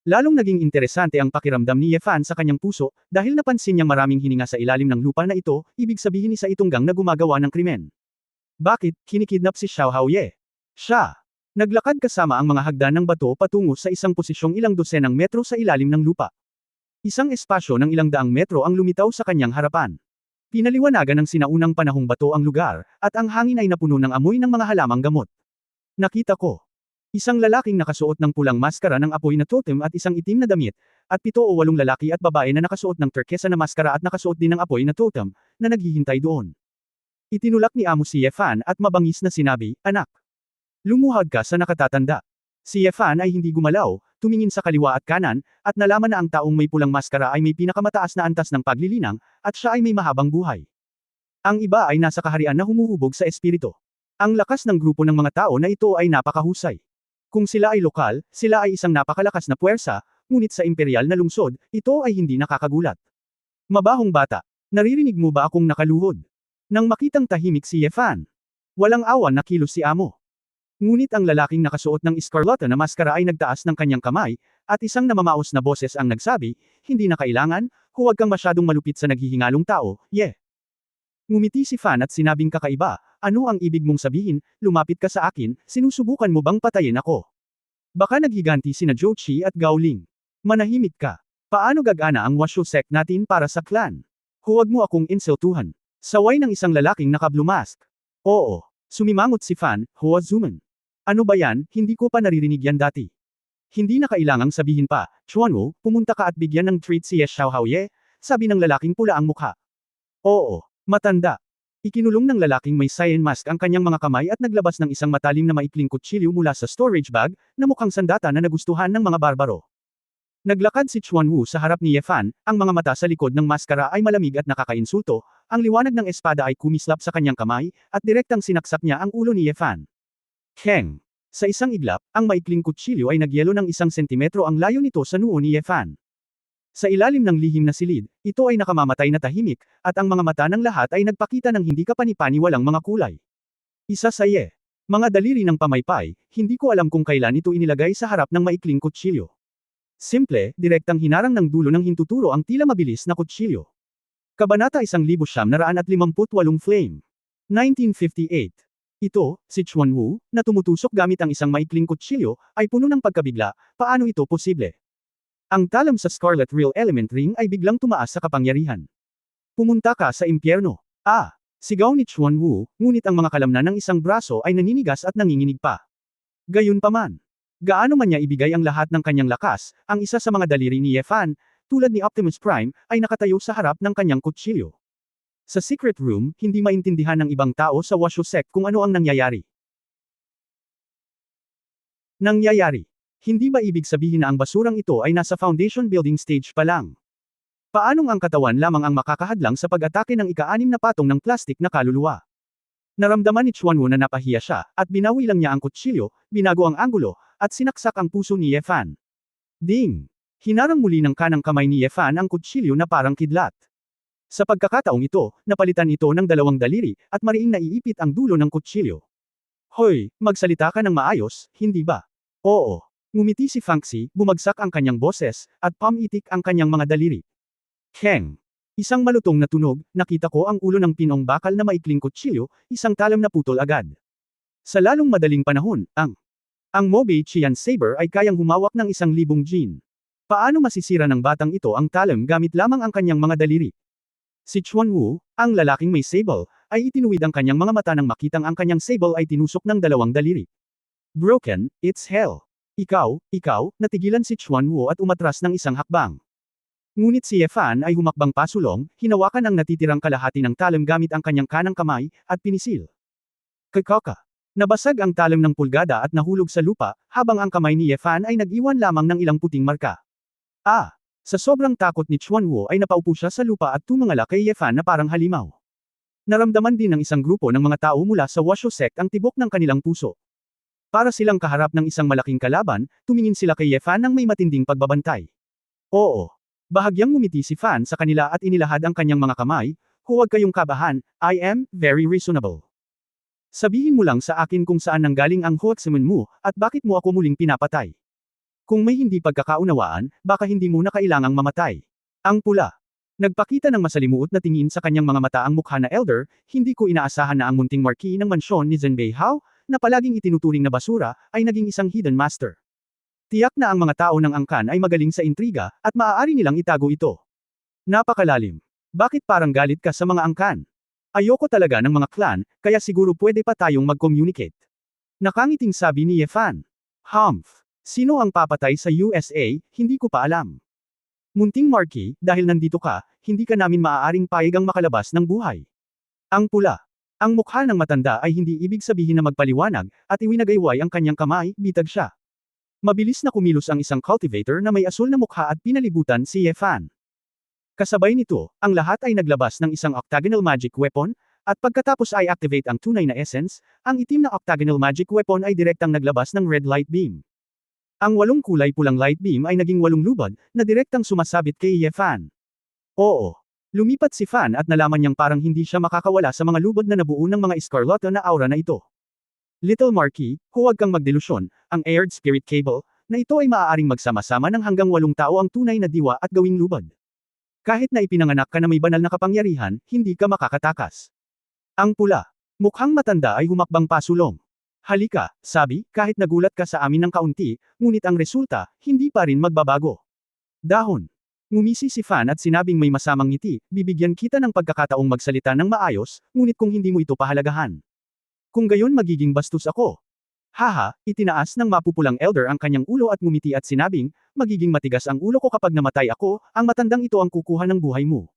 Lalong naging interesante ang pakiramdam ni Efan sa kanyang puso, dahil napansin niyang maraming hininga sa ilalim ng lupa na ito, ibig sabihin isa itong gang na gumagawa ng krimen. Bakit, kinikidnap si Xiao Haoye? Siya. Naglakad kasama ang mga hagdan ng bato patungo sa isang posisyong ilang dosenang metro sa ilalim ng lupa. Isang espasyo ng ilang daang metro ang lumitaw sa kanyang harapan. Pinaliwanagan ng sinaunang panahong bato ang lugar, at ang hangin ay napuno ng amoy ng mga halamang gamot. Nakita ko. Isang lalaking nakasuot ng pulang maskara ng apoy na totem at isang itim na damit, at 7 o 8 lalaki at babae na nakasuot ng turkesa na maskara at nakasuot din ng apoy na totem, na naghihintay doon. Itinulak ni Amo si Efan at mabangis na sinabi, "Anak. Lumuhad ka sa nakatatanda." Si Efan ay hindi gumalaw, tumingin sa kaliwa at kanan, at nalaman na ang taong may pulang maskara ay may pinakamataas na antas ng paglilinang, at siya ay may mahabang buhay. Ang iba ay nasa kaharian na humuhubog sa espiritu. Ang lakas ng grupo ng mga tao na ito ay napakahusay. Kung sila ay lokal, sila ay isang napakalakas na puwersa, ngunit sa imperial na lungsod, ito ay hindi nakakagulat. Mabahong bata, naririnig mo ba akong nakaluhod? Nang makitang tahimik si Efan. Walang awan na kilos si Amo. Ngunit ang lalaking nakasuot ng eskarlata na maskara ay nagtaas ng kanyang kamay, at isang namamaos na boses ang nagsabi, "Hindi na kailangan, huwag kang masyadong malupit sa naghihingalong tao, yeah." Ngumiti si Fan at sinabing kakaiba, "Ano ang ibig mong sabihin, lumapit ka sa akin, sinusubukan mo bang patayin ako?" Baka naghiganti sina Zhou Qi at Gao Ling. Manahimik ka. Paano gagana ang Washu sect natin para sa clan? Huwag mo akong insultuhan. Saway ng isang lalaking naka-blue mask. Oo. Sumimangot si Fan, Hua Zuman. Ano ba yan, hindi ko pa naririnig yan dati. Hindi na kailangang sabihin pa, Chuanwu, pumunta ka at bigyan ng treat si Ye Xiao Haoye, sabi ng lalaking pula ang mukha. Oo. Matanda. Ikinulong ng lalaking may cyan mask ang kanyang mga kamay at naglabas ng isang matalim na maikling kutsilyo mula sa storage bag, na mukhang sandata na nagustuhan ng mga barbaro. Naglakad si Chuanwu sa harap ni Efan, ang mga mata sa likod ng maskara ay malamig at nakakainsulto, ang liwanag ng espada ay kumislap sa kanyang kamay, at direktang sinaksak niya ang ulo ni Efan. Keng. Sa isang iglap, ang maikling kutsilyo ay nagyelo ng 1 sentimetro ang layo nito sa noo ni Efan. Sa ilalim ng lihim na silid, ito ay nakamamatay na tahimik, at ang mga mata ng lahat ay nagpakita ng hindi kapani-paniwalang mga kulay. Isa sa Ye. Mga daliri ng pamaypay, hindi ko alam kung kailan ito inilagay sa harap ng maikling kutsilyo. Simple, direktang hinarang ng dulo ng hintuturo ang tila mabilis na kutsilyo. Kabanata 1958 Flame. 1958. Ito, si Chuanwu, na tumutusok gamit ang isang maikling kutsilyo, ay puno ng pagkabigla, paano ito posible? Ang talam sa Scarlet Real Element Ring ay biglang tumaas sa kapangyarihan. Pumunta ka sa impyerno. Sigaw ni Chuanwu, ngunit ang mga kalamnan ng isang braso ay naninigas at nanginginig pa. Gayunpaman. Gaano man niya ibigay ang lahat ng kanyang lakas, ang isa sa mga daliri ni Efan, tulad ni Optimus Prime, ay nakatayo sa harap ng kanyang kutsilyo. Sa secret room, hindi maintindihan ng ibang tao sa Washu sect kung ano ang nangyayari. Hindi ba ibig sabihin na ang basurang ito ay nasa foundation building stage pa lang? Paanong ang katawan lamang ang makakahadlang sa pag-atake ng ika-6 na patong ng plastik na kaluluwa? Naramdaman ni Chuanwu na napahiya siya, at binawi lang niya ang kutsilyo, binago ang anggulo, at sinaksak ang puso ni Efan. Ding! Hinarang muli ng kanang kamay ni Efan ang kutsilyo na parang kidlat. Sa pagkakataong ito, napalitan ito ng 2 daliri, at mariing naiipit ang dulo ng kutsilyo. Hoy, magsalita ka ng maayos, hindi ba? Oo. Ngumiti si Fangxi, bumagsak ang kanyang boses, at pamitik ang kanyang mga daliri. Keng. Isang malutong na tunog, nakita ko ang ulo ng pinong bakal na maikling kutsilyo, isang talam na putol agad. Sa lalong madaling panahon, ang Mobei Qian Saber ay kayang humawak ng 1,000 jin. Paano masisira ng batang ito ang talam gamit lamang ang kanyang mga daliri? Si Chuanwu, ang lalaking may sable, ay itinuwid ang kanyang mga mata nang makitang ang kanyang sable ay tinusok ng 2 daliri. Broken, it's hell. Ikaw, natigilan si Chuanwu at umatras ng isang hakbang. Ngunit si Yefan ay humakbang pasulong, hinawakan ang natitirang kalahati ng talim gamit ang kanyang kanang kamay, at pinisil. Kakaka. Nabasag ang talim ng pulgada at nahulog sa lupa, habang ang kamay ni Yefan ay nag-iwan lamang ng ilang puting marka. Sa sobrang takot ni Chuanwu ay napaupo siya sa lupa at tumangala kay Yefan na parang halimaw. Naramdaman din ng isang grupo ng mga tao mula sa Washo sect ang tibok ng kanilang puso. Para silang kaharap ng isang malaking kalaban, tumingin sila kay Yefan ng may matinding pagbabantay. Oo. Bahagyang ngumiti si Fan sa kanila at inilahad ang kanyang mga kamay, huwag kayong kabahan, I am very reasonable. Sabihin mo lang sa akin kung saan nanggaling ang huwagsimen mo, at bakit mo ako muling pinapatay. Kung may hindi pagkakaunawaan, baka hindi mo na kailangang mamatay. Ang pula. Nagpakita ng masalimuot na tingin sa kanyang mga mata ang mukha na elder, hindi ko inaasahan na ang munting marquis ng mansyon ni Zhenbei Hao, na palaging itinuturing na basura, ay naging isang hidden master. Tiyak na ang mga tao ng angkan ay magaling sa intriga, at maaari nilang itago ito. Napakalalim. Bakit parang galit ka sa mga angkan? Ayoko talaga ng mga clan, kaya siguro pwede pa tayong mag-communicate. Nakangiting sabi ni Yefan. Humph. Sino ang papatay sa USA, hindi ko pa alam. Munting Marquis, dahil nandito ka, hindi ka namin maaaring payagang makalabas ng buhay. Ang pula. Ang mukha ng matanda ay hindi ibig sabihin na magpaliwanag, at iwinagayway ang kanyang kamay, bitag siya. Mabilis na kumilos ang isang cultivator na may asul na mukha at pinalibutan si Yefan. Kasabay nito, ang lahat ay naglabas ng isang octagonal magic weapon, at pagkatapos ay activate ang tunay na essence, ang itim na octagonal magic weapon ay direktang naglabas ng red light beam. Ang 8 kulay pulang light beam ay naging 8 lubad, na direktang sumasabit kay Yefan. Oo. Lumipat si Fan at nalaman niyang parang hindi siya makakawala sa mga lubad na nabuo ng mga escarlata na aura na ito. Little Marquis, huwag kang magdelusyon, ang aired spirit cable, na ito ay maaaring magsama-sama ng hanggang 8 tao ang tunay na diwa at gawing lubad. Kahit na ipinanganak ka na may banal na kapangyarihan, hindi ka makakatakas. Ang pula. Mukhang matanda ay humakbang pasulong. Halika, sabi, kahit nagulat ka sa amin ng kaunti, ngunit ang resulta, hindi pa rin magbabago. Dahon. Ngumisi si Fan at sinabing may masamang ngiti, bibigyan kita ng pagkakataong magsalita ng maayos, ngunit kung hindi mo ito pahalagahan. Kung gayon magiging bastos ako. Haha, itinaas ng mapupulang elder ang kanyang ulo at ngumiti at sinabing, magiging matigas ang ulo ko kapag namatay ako, ang matandang ito ang kukuha ng buhay mo.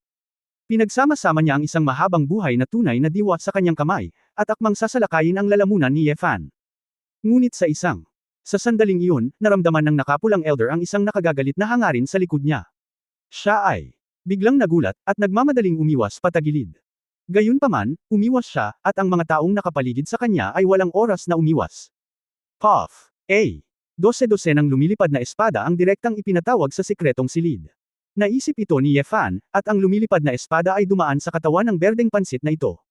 Pinagsama-sama niya ang isang mahabang buhay na tunay na diwa sa kanyang kamay, at akmang sasalakayin ang lalamunan ni Yefan. Ngunit sa sandaling iyon, naramdaman ng nakapulang elder ang isang nakagagalit na hangarin sa likod niya. Siya ay biglang nagulat, at nagmamadaling umiwas patagilid. Gayunpaman, umiwas siya, at ang mga taong nakapaligid sa kanya ay walang oras na umiwas. Puff. Dose-dose ng lumilipad na espada ang direktang ipinatawag sa sikretong silid. Naisip ito ni Yefan, at ang lumilipad na espada ay dumaan sa katawan ng berdeng pansit na ito.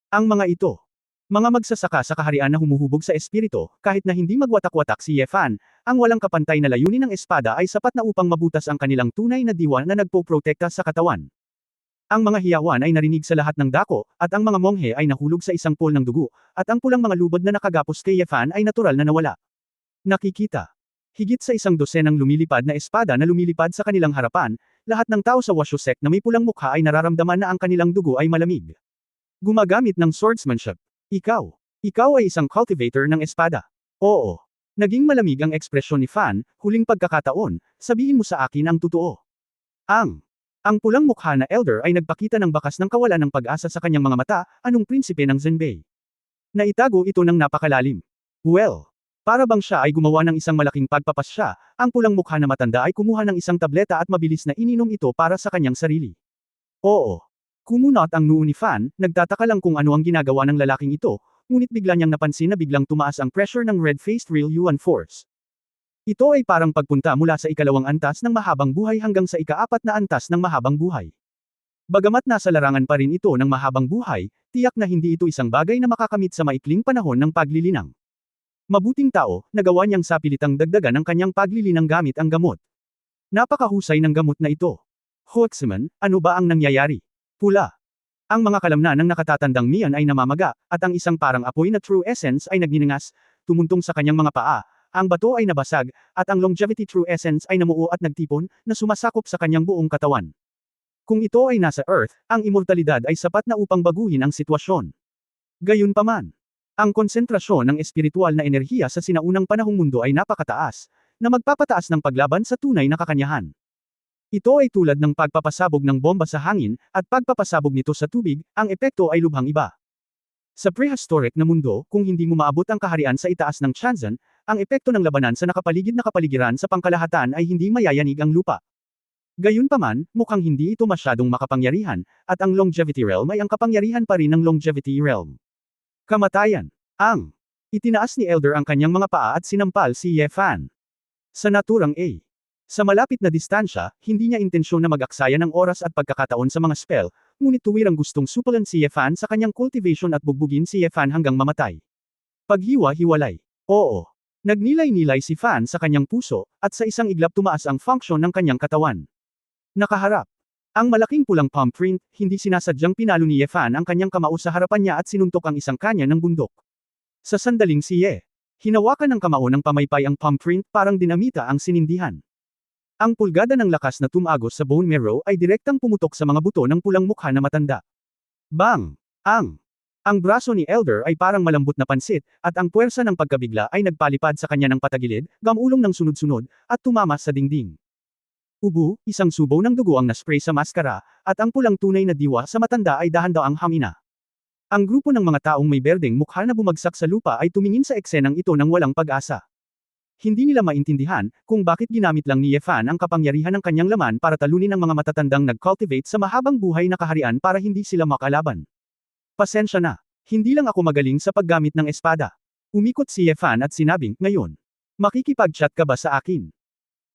Ang mga ito. Mga magsasaka sa kaharian na humuhubog sa espiritu, kahit na hindi magwatak-watak si Yefan, ang walang kapantay na layunin ng espada ay sapat na upang mabutas ang kanilang tunay na diwa na nagpoprotekta sa katawan. Ang mga hiyawan ay narinig sa lahat ng dako, at ang mga monghe ay nahulog sa isang pool ng dugo, at ang pulang mga lubad na nakagapos kay Yefan ay natural na nawala. Nakikita. Higit sa 100 ng lumilipad na espada na lumilipad sa kanilang harapan, lahat ng tao sa Washo sect na may pulang mukha ay nararamdaman na ang kanilang dugo ay malamig. Gumagamit ng swordsmanship. Ikaw ay isang cultivator ng espada. Oo. Naging malamig ang ekspresyon ni Fan, huling pagkakataon, sabihin mo sa akin ang totoo. Ang pulang mukha na elder ay nagpakita ng bakas ng kawalan ng pag-asa sa kanyang mga mata, anong prinsipe ng Zhenbei. Naitago ito ng napakalalim. Well, para bang siya ay gumawa ng isang malaking pagpapasya, ang pulang mukha na matanda ay kumuha ng isang tableta at mabilis na ininom ito para sa kanyang sarili. Oo. Kumunot ang noo ni Fan, nagtataka lang kung ano ang ginagawa ng lalaking ito, ngunit bigla niyang napansin na biglang tumaas ang pressure ng red-faced Real Yuan Force. Ito ay parang pagpunta mula sa ikalawang antas ng mahabang buhay hanggang sa ika-4 na antas ng mahabang buhay. Bagamat nasa larangan pa rin ito ng mahabang buhay, tiyak na hindi ito isang bagay na makakamit sa maikling panahon ng paglilinang. Mabuting tao, nagawa niyang sapilitang dagdagan ang kanyang paglilinang gamit ang gamot. Napakahusay ng gamot na ito. Huaximan, ano ba ang nangyayari? Pula. Ang mga kalamnan ng nakatatandang Mian ay namamaga, at ang isang parang apoy na True Essence ay nagniningas, tumuntong sa kanyang mga paa. Ang bato ay nabasag, at ang Longevity True Essence ay namuo at nagtipon, na sumasakop sa kanyang buong katawan. Kung ito ay nasa Earth, ang immortalidad ay sapat na upang baguhin ang sitwasyon. Gayunpaman, ang konsentrasyon ng espiritual na enerhiya sa sinaunang panahong mundo ay napakataas, na magpapataas ng paglaban sa tunay na kakanyahan. Ito ay tulad ng pagpapasabog ng bomba sa hangin, at pagpapasabog nito sa tubig, ang epekto ay lubhang iba. Sa prehistoric na mundo, kung hindi mo maabot ang kaharian sa itaas ng Tianzan, ang epekto ng labanan sa nakapaligid na kapaligiran sa pangkalahatan ay hindi mayayanig ang lupa. Gayunpaman, mukhang hindi ito masyadong makapangyarihan, at ang Longevity Realm ay ang kapangyarihan pa rin ng Longevity Realm. Kamatayan. Itinaas ni Elder ang kanyang mga paa at sinampal si Ye Fan. Sa naturang A. Sa malapit na distansya, hindi niya intensyon na mag-aksaya ng oras at pagkakataon sa mga spell, ngunit tuwirang gustong supalan si Ye Fan sa kanyang cultivation at bugbugin si Ye Fan hanggang mamatay. Paghiwa-hiwalay. Oo. Nagnilay-nilay si Fan sa kanyang puso, at sa isang iglap tumaas ang function ng kanyang katawan. Nakaharap. Ang malaking pulang palm print, hindi sinasadyang pinalo ni Ye Fan ang kanyang kamao sa harapan niya at sinuntok ang isang kanya ng bundok. Sa sandaling si Ye, hinawakan ng kamao ng pamaypay ang palm print parang dinamita ang sinindihan. Ang pulgada ng lakas na tumagos sa bone marrow ay direktang pumutok sa mga buto ng pulang mukha na matanda. Bang! Ang braso ni Elder ay parang malambot na pansit, at ang puwersa ng pagkabigla ay nagpalipad sa kanya ng patagilid, gamulong ng sunod-sunod, at tumama sa dingding. Ubo, isang subaw ng dugo ang naspray sa maskara, at ang pulang tunay na diwa sa matanda ay dahan-daang hamina. Ang grupo ng mga taong may berdeng mukha na bumagsak sa lupa ay tumingin sa eksenang ito ng walang pag-asa. Hindi nila maintindihan kung bakit ginamit lang ni Ye Fan ang kapangyarihan ng kanyang laman para talunin ang mga matatandang nag-cultivate sa mahabang buhay na kaharian para hindi sila makalaban. Pasensya na. Hindi lang ako magaling sa paggamit ng espada. Umikot si Ye Fan at sinabing, ngayon. Makikipag-chat ka ba sa akin?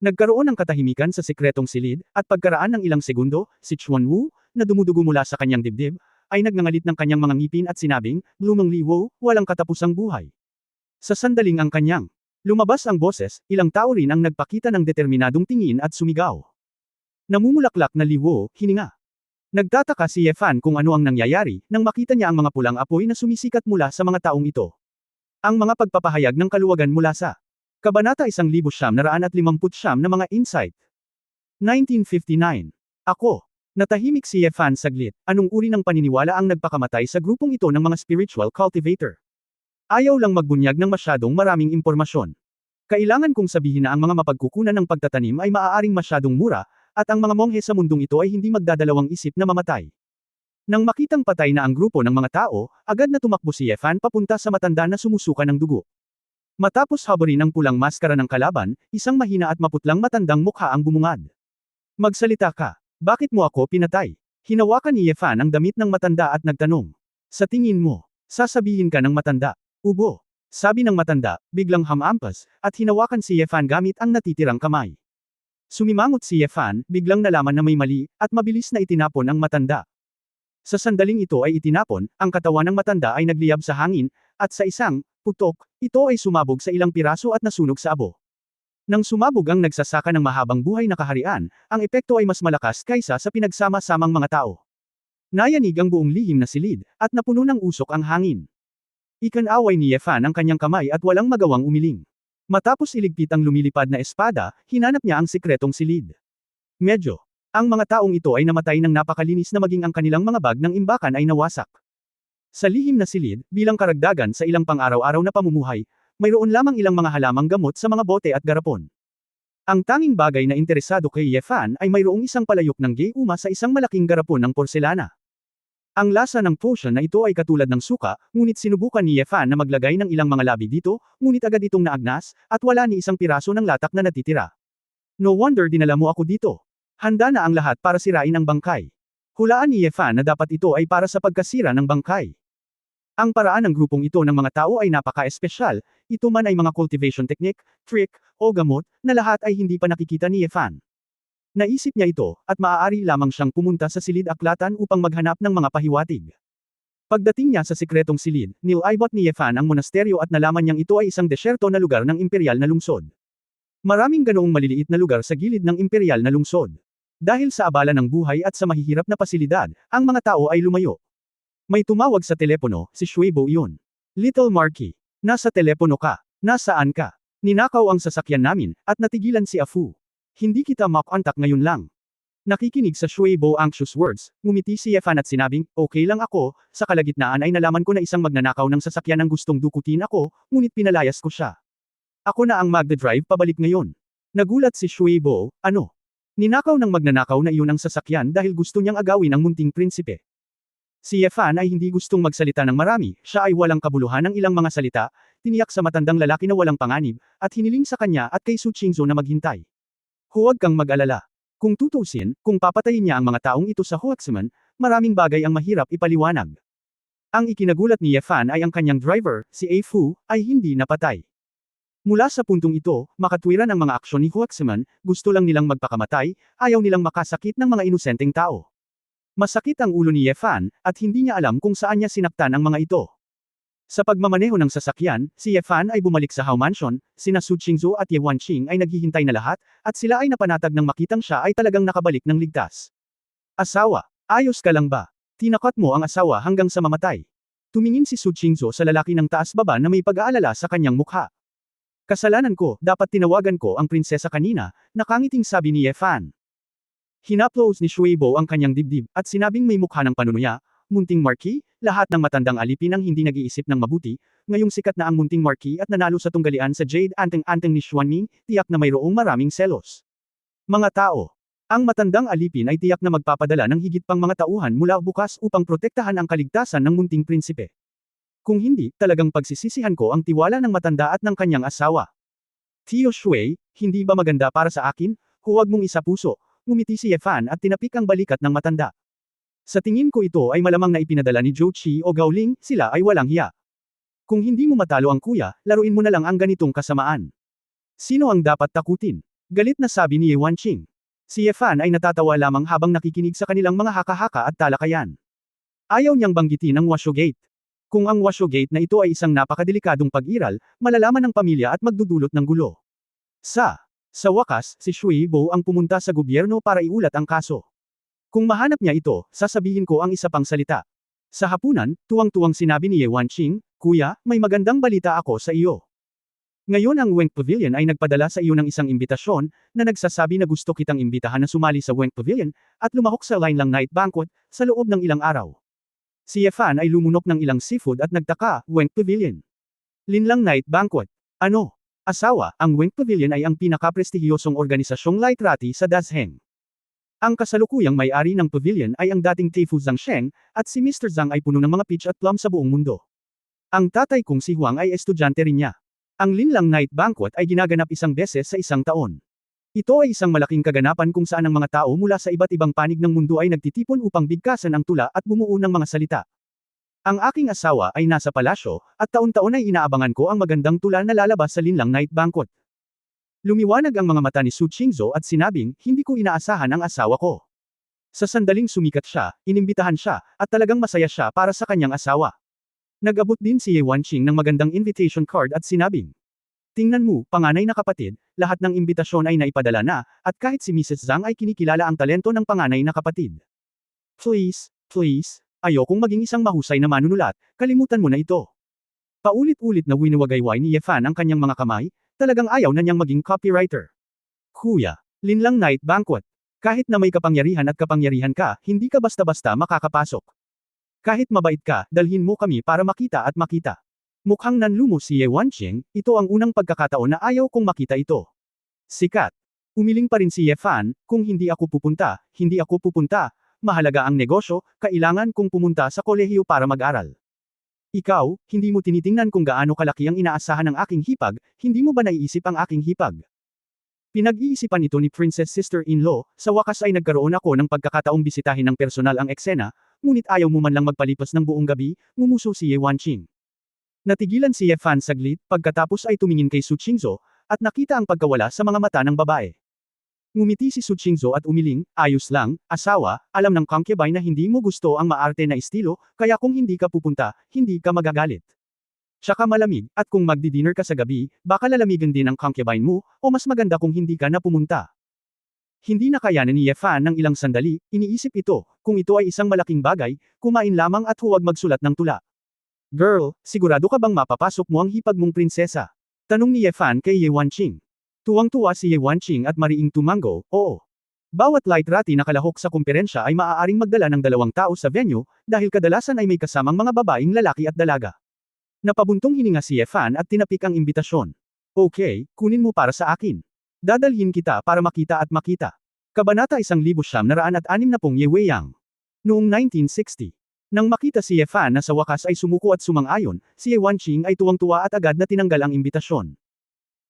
Nagkaroon ng katahimikan sa sikretong silid, at pagkaraan ng ilang segundo, si Chuan Wu, na dumudugo mula sa kanyang dibdib, ay nagngangalit ng kanyang mga ngipin at sinabing, Lumang Liwo, walang katapusang buhay. Sa sandaling ang kanyang lumabas ang boses, ilang tao rin ang nagpakita ng determinadong tingin at sumigaw. Namumulaklak na Liwo, hininga. Nagtataka si Ye Fan kung ano ang nangyayari, nang makita niya ang mga pulang apoy na sumisikat mula sa mga taong ito. Ang mga pagpapahayag ng kaluwagan mula sa Kabanata 1959 na mga insight. 1959. Ako. Natahimik si Ye Fan saglit, anong uri ng paniniwala ang nagpakamatay sa grupong ito ng mga spiritual cultivator? Ayaw lang magbunyag ng masyadong maraming impormasyon. Kailangan kong sabihin na ang mga mapagkukunan ng pagtatanim ay maaaring masyadong mura, at ang mga monghe sa mundong ito ay hindi magdadalawang isip na mamatay. Nang makitang patay na ang grupo ng mga tao, agad na tumakbo si Ye Fan papunta sa matanda na sumusuka ng dugo. Matapos habarin ang pulang maskara ng kalaban, isang mahina at maputlang matandang mukha ang bumungad. Magsalita ka. Bakit mo ako pinatay? Hinawakan ni Ye Fan ang damit ng matanda at nagtanong. Sa tingin mo, sasabihin ka ng matanda. Ubo. Sabi ng matanda, biglang hamampas, at hinawakan si Ye Fan gamit ang natitirang kamay. Sumimangot si Ye Fan, biglang nalaman na may mali, at mabilis na itinapon ang matanda. Sa sandaling ito ay itinapon, ang katawan ng matanda ay nagliyab sa hangin, at sa isang putok, ito ay sumabog sa ilang piraso at nasunog sa abo. Nang sumabog ang nagsasaka ng mahabang buhay na kaharian, ang epekto ay mas malakas kaysa sa pinagsama-samang mga tao. Nayanig ang buong lihim na silid, at napuno ng usok ang hangin. Ikanaway ni Ye Fan ang kanyang kamay at walang magawang umiling. Matapos iligpit ang lumilipad na espada, hinanap niya ang sikretong silid. Medyo. Ang mga taong ito ay namatay ng napakalinis na maging ang kanilang mga bag ng imbakan ay nawasak. Sa lihim na silid, bilang karagdagan sa ilang pang-araw-araw na pamumuhay, mayroon lamang ilang mga halamang gamot sa mga bote at garapon. Ang tanging bagay na interesado kay Ye Fan ay mayroong isang palayok ng geuma sa isang malaking garapon ng porselana. Ang lasa ng potion na ito ay katulad ng suka, ngunit sinubukan ni Ye Fan na maglagay ng ilang mga labi dito, ngunit agad itong naagnas, at wala ni isang piraso ng latak na natitira. No wonder dinala mo ako dito. Handa na ang lahat para sirain ang bangkay. Hulaan ni Ye Fan na dapat ito ay para sa pagkasira ng bangkay. Ang paraan ng grupong ito ng mga tao ay napaka-espesyal, ito man ay mga cultivation technique, trick, o gamot, na lahat ay hindi pa nakikita ni Ye Fan. Naisip niya ito, at maaari lamang siyang pumunta sa silid-aklatan upang maghanap ng mga pahiwatig. Pagdating niya sa sikretong silid, nilaybot ni Ye Fan ang monasteryo at nalaman niyang ito ay isang desyerto na lugar ng imperial na lungsod. Maraming ganoong maliliit na lugar sa gilid ng imperial na lungsod. Dahil sa abala ng buhay at sa mahihirap na pasilidad, ang mga tao ay lumayo. May tumawag sa telepono, si Shuibo iyon. Little Marky, nasa telepono ka. Nasaan ka? Ninakaw ang sasakyan namin, at natigilan si Afu. Hindi kita makontak ngayon lang. Nakikinig sa Shuibo anxious words, ngumiti si Ye Fan at sinabing, okay lang ako, sa kalagitnaan ay nalaman ko na isang magnanakaw ng sasakyan ang gustong dukutin ako, ngunit pinalayas ko siya. Ako na ang magdadrive pabalik ngayon. Nagulat si Shuibo, ano? Ninakaw ng magnanakaw na iyon ang sasakyan dahil gusto niyang agawin ang munting prinsipe. Si Yefan ay hindi gustong magsalita ng marami, siya ay walang kabuluhan ng ilang mga salita, tiniyak sa matandang lalaki na walang panganib, at hiniling sa kanya at kay Su Qingzhou na maghintay. Huwag kang mag-alala. Kung tutusin, kung papatayin niya ang mga taong ito sa Huaxman, maraming bagay ang mahirap ipaliwanag. Ang ikinagulat ni Yefan ay ang kanyang driver, si A Fu, ay hindi napatay. Mula sa puntong ito, makatwiran ang mga aksyon ni Huaxman, gusto lang nilang magpakamatay, ayaw nilang makasakit ng mga inosenteng tao. Masakit ang ulo ni Yefan, at hindi niya alam kung saan niya sinaktan ang mga ito. Sa pagmamaneho ng sasakyan, si Yefan ay bumalik sa Hao Mansion, sina Su Qingzhou at Ye Wanqing ay naghihintay na lahat, at sila ay napanatag nang makitang siya ay talagang nakabalik ng ligtas. Asawa, ayos ka lang ba? Tinakat mo ang asawa hanggang sa mamatay. Tumingin si Su Qingzhou sa lalaki ng taas-baba na may pag-aalala sa kanyang mukha. Kasalanan ko, dapat tinawagan ko ang prinsesa kanina, nakangiting sabi ni Yefan. Hinaplos ni Shuibo ang kanyang dibdib, at sinabing may mukha ng panunuya, munting marquis, lahat ng matandang alipin ang hindi nag-iisip ng mabuti, ngayong sikat na ang munting marquis at nanalo sa tunggalian sa Jade anteng-anteng ni Xuanming, tiyak na mayroong maraming selos. Mga tao. Ang matandang alipin ay tiyak na magpapadala ng higit pang mga tauhan mula bukas upang protektahan ang kaligtasan ng munting prinsipe. Kung hindi, talagang pagsisisihan ko ang tiwala ng matanda at ng kanyang asawa. Tio Shui, hindi ba maganda para sa akin? Huwag mong isapuso. Ngumiti si Yefan at tinapik ang balikat ng matanda. Sa tingin ko ito ay malamang na ipinadala ni Zhou Qi o Gao Ling, sila ay walang hiya. Kung hindi mo matalo ang kuya, laruin mo na lang ang ganitong kasamaan. Sino ang dapat takutin? Galit na sabi ni Ye Wanqing. Si Yefan ay natatawa lamang habang nakikinig sa kanilang mga haka-haka at talakayan. Ayaw niyang banggitin ang Washo Gate. Kung ang Washo Gate na ito ay isang napakadelikadong pag-iral, malalaman ng pamilya at magdudulot ng gulo. Sa wakas, si Shuibo ang pumunta sa gobyerno para iulat ang kaso. Kung mahanap niya ito, sasabihin ko ang isa pang salita. Sa hapunan, tuwang-tuwang sinabi ni Ye Wanqing, Kuya, may magandang balita ako sa iyo. Ngayon ang Weng Pavilion ay nagpadala sa iyo ng isang imbitasyon, na nagsasabi na gusto kitang imbitahan na sumali sa Weng Pavilion, at lumahok sa Linlang Night Banquet, sa loob ng ilang araw. Si Yefan ay lumunok ng ilang seafood at nagtaka, Weng Pavilion. Linlang Night Banquet. Ano? Asawa, ang Weng Pavilion ay ang pinakaprestihiyosong organisasyong literati sa Dazheng. Ang kasalukuyang may-ari ng pavilion ay ang dating Teifu Zhangsheng, at si Mr. Zhang ay puno ng mga peach at plum sa buong mundo. Ang tatay kong si Huang ay estudyante rin niya. Ang Linlang Night Banquet ay ginaganap isang beses sa isang taon. Ito ay isang malaking kaganapan kung saan ang mga tao mula sa iba't ibang panig ng mundo ay nagtitipon upang bigkasan ang tula at bumuo ng mga salita. Ang aking asawa ay nasa palasyo, at taon-taon ay inaabangan ko ang magandang tula na lalabas sa Linlang Night Banquet. Lumiwanag ang mga mata ni Su Qingzhou at sinabing, hindi ko inaasahan ang asawa ko. Sa sandaling sumikat siya, inimbitahan siya, at talagang masaya siya para sa kanyang asawa. Nag-abot din si Ye Wanqing ng magandang invitation card at sinabing, tingnan mo, panganay na kapatid, lahat ng imbitasyon ay naipadala na, at kahit si Mrs. Zhang ay kinikilala ang talento ng panganay na kapatid. Please, ayokong maging isang mahusay na manunulat, kalimutan mo na ito. Paulit-ulit na winiwagayway ni Yefan ang kanyang mga kamay, talagang ayaw na niyang maging copywriter. Kuya, Linlang Night Banquet. Kahit na may kapangyarihan ka, hindi ka basta-basta makakapasok. Kahit mabait ka, dalhin mo kami para makita at makita. Mukhang nanlumo si Ye Wanqing, ito ang unang pagkakataon na ayaw kong makita ito. Sikat. Umiling pa rin si Yefan, kung hindi ako pupunta, mahalaga ang negosyo, kailangan kong pumunta sa kolehiyo para mag-aral. Ikaw, hindi mo tinitingnan kung gaano kalaki ang inaasahan ng aking hipag, hindi mo ba naiisip ang aking hipag? Pinag-iisipan ito ni Princess Sister-in-law, sa wakas ay nagkaroon ako ng pagkakataong bisitahin ng personal ang eksena, ngunit ayaw mo man lang magpalipas ng buong gabi, ngumuso si Ye Wanqing. Natigilan si Yefan saglit, pagkatapos ay tumingin kay Su Qingzhou, at nakita ang pagkawala sa mga mata ng babae. Ngumiti si Su Qingzhou at umiling, ayos lang, asawa, alam ng concubine na hindi mo gusto ang maarte na estilo, kaya kung hindi ka pupunta, hindi ka magagalit. Tsaka malamig, at kung magdi-dinner ka sa gabi, baka lalamigan din ang concubine mo, o mas maganda kung hindi ka na pumunta. Hindi na kayanan ni Yefan ng ilang sandali, iniisip ito, kung ito ay isang malaking bagay, kumain lamang at huwag magsulat ng tula. Girl, sigurado ka bang mapapasok mo ang hipag mong prinsesa? Tanong ni Yefan kay Ye Wanqing. Tuwang-tuwa si Ye Wanqing at mariing tumango, oo. Bawat literati na kalahok sa kumperensya ay maaaring magdala ng 2 tao sa venue, dahil kadalasan ay may kasamang mga babaeng lalaki at dalaga. Napabuntong hininga si Yefan at tinapik ang imbitasyon. Okay, kunin mo para sa akin. Dadalhin kita para makita at makita. Kabanata 1960 Ye Weiyang. Noong 1960. Nang makita si Ye Fan na sa wakas ay sumuko at sumang-ayon, si Ye Wanqing ay tuwang-tuwa at agad na tinanggal ang imbitasyon.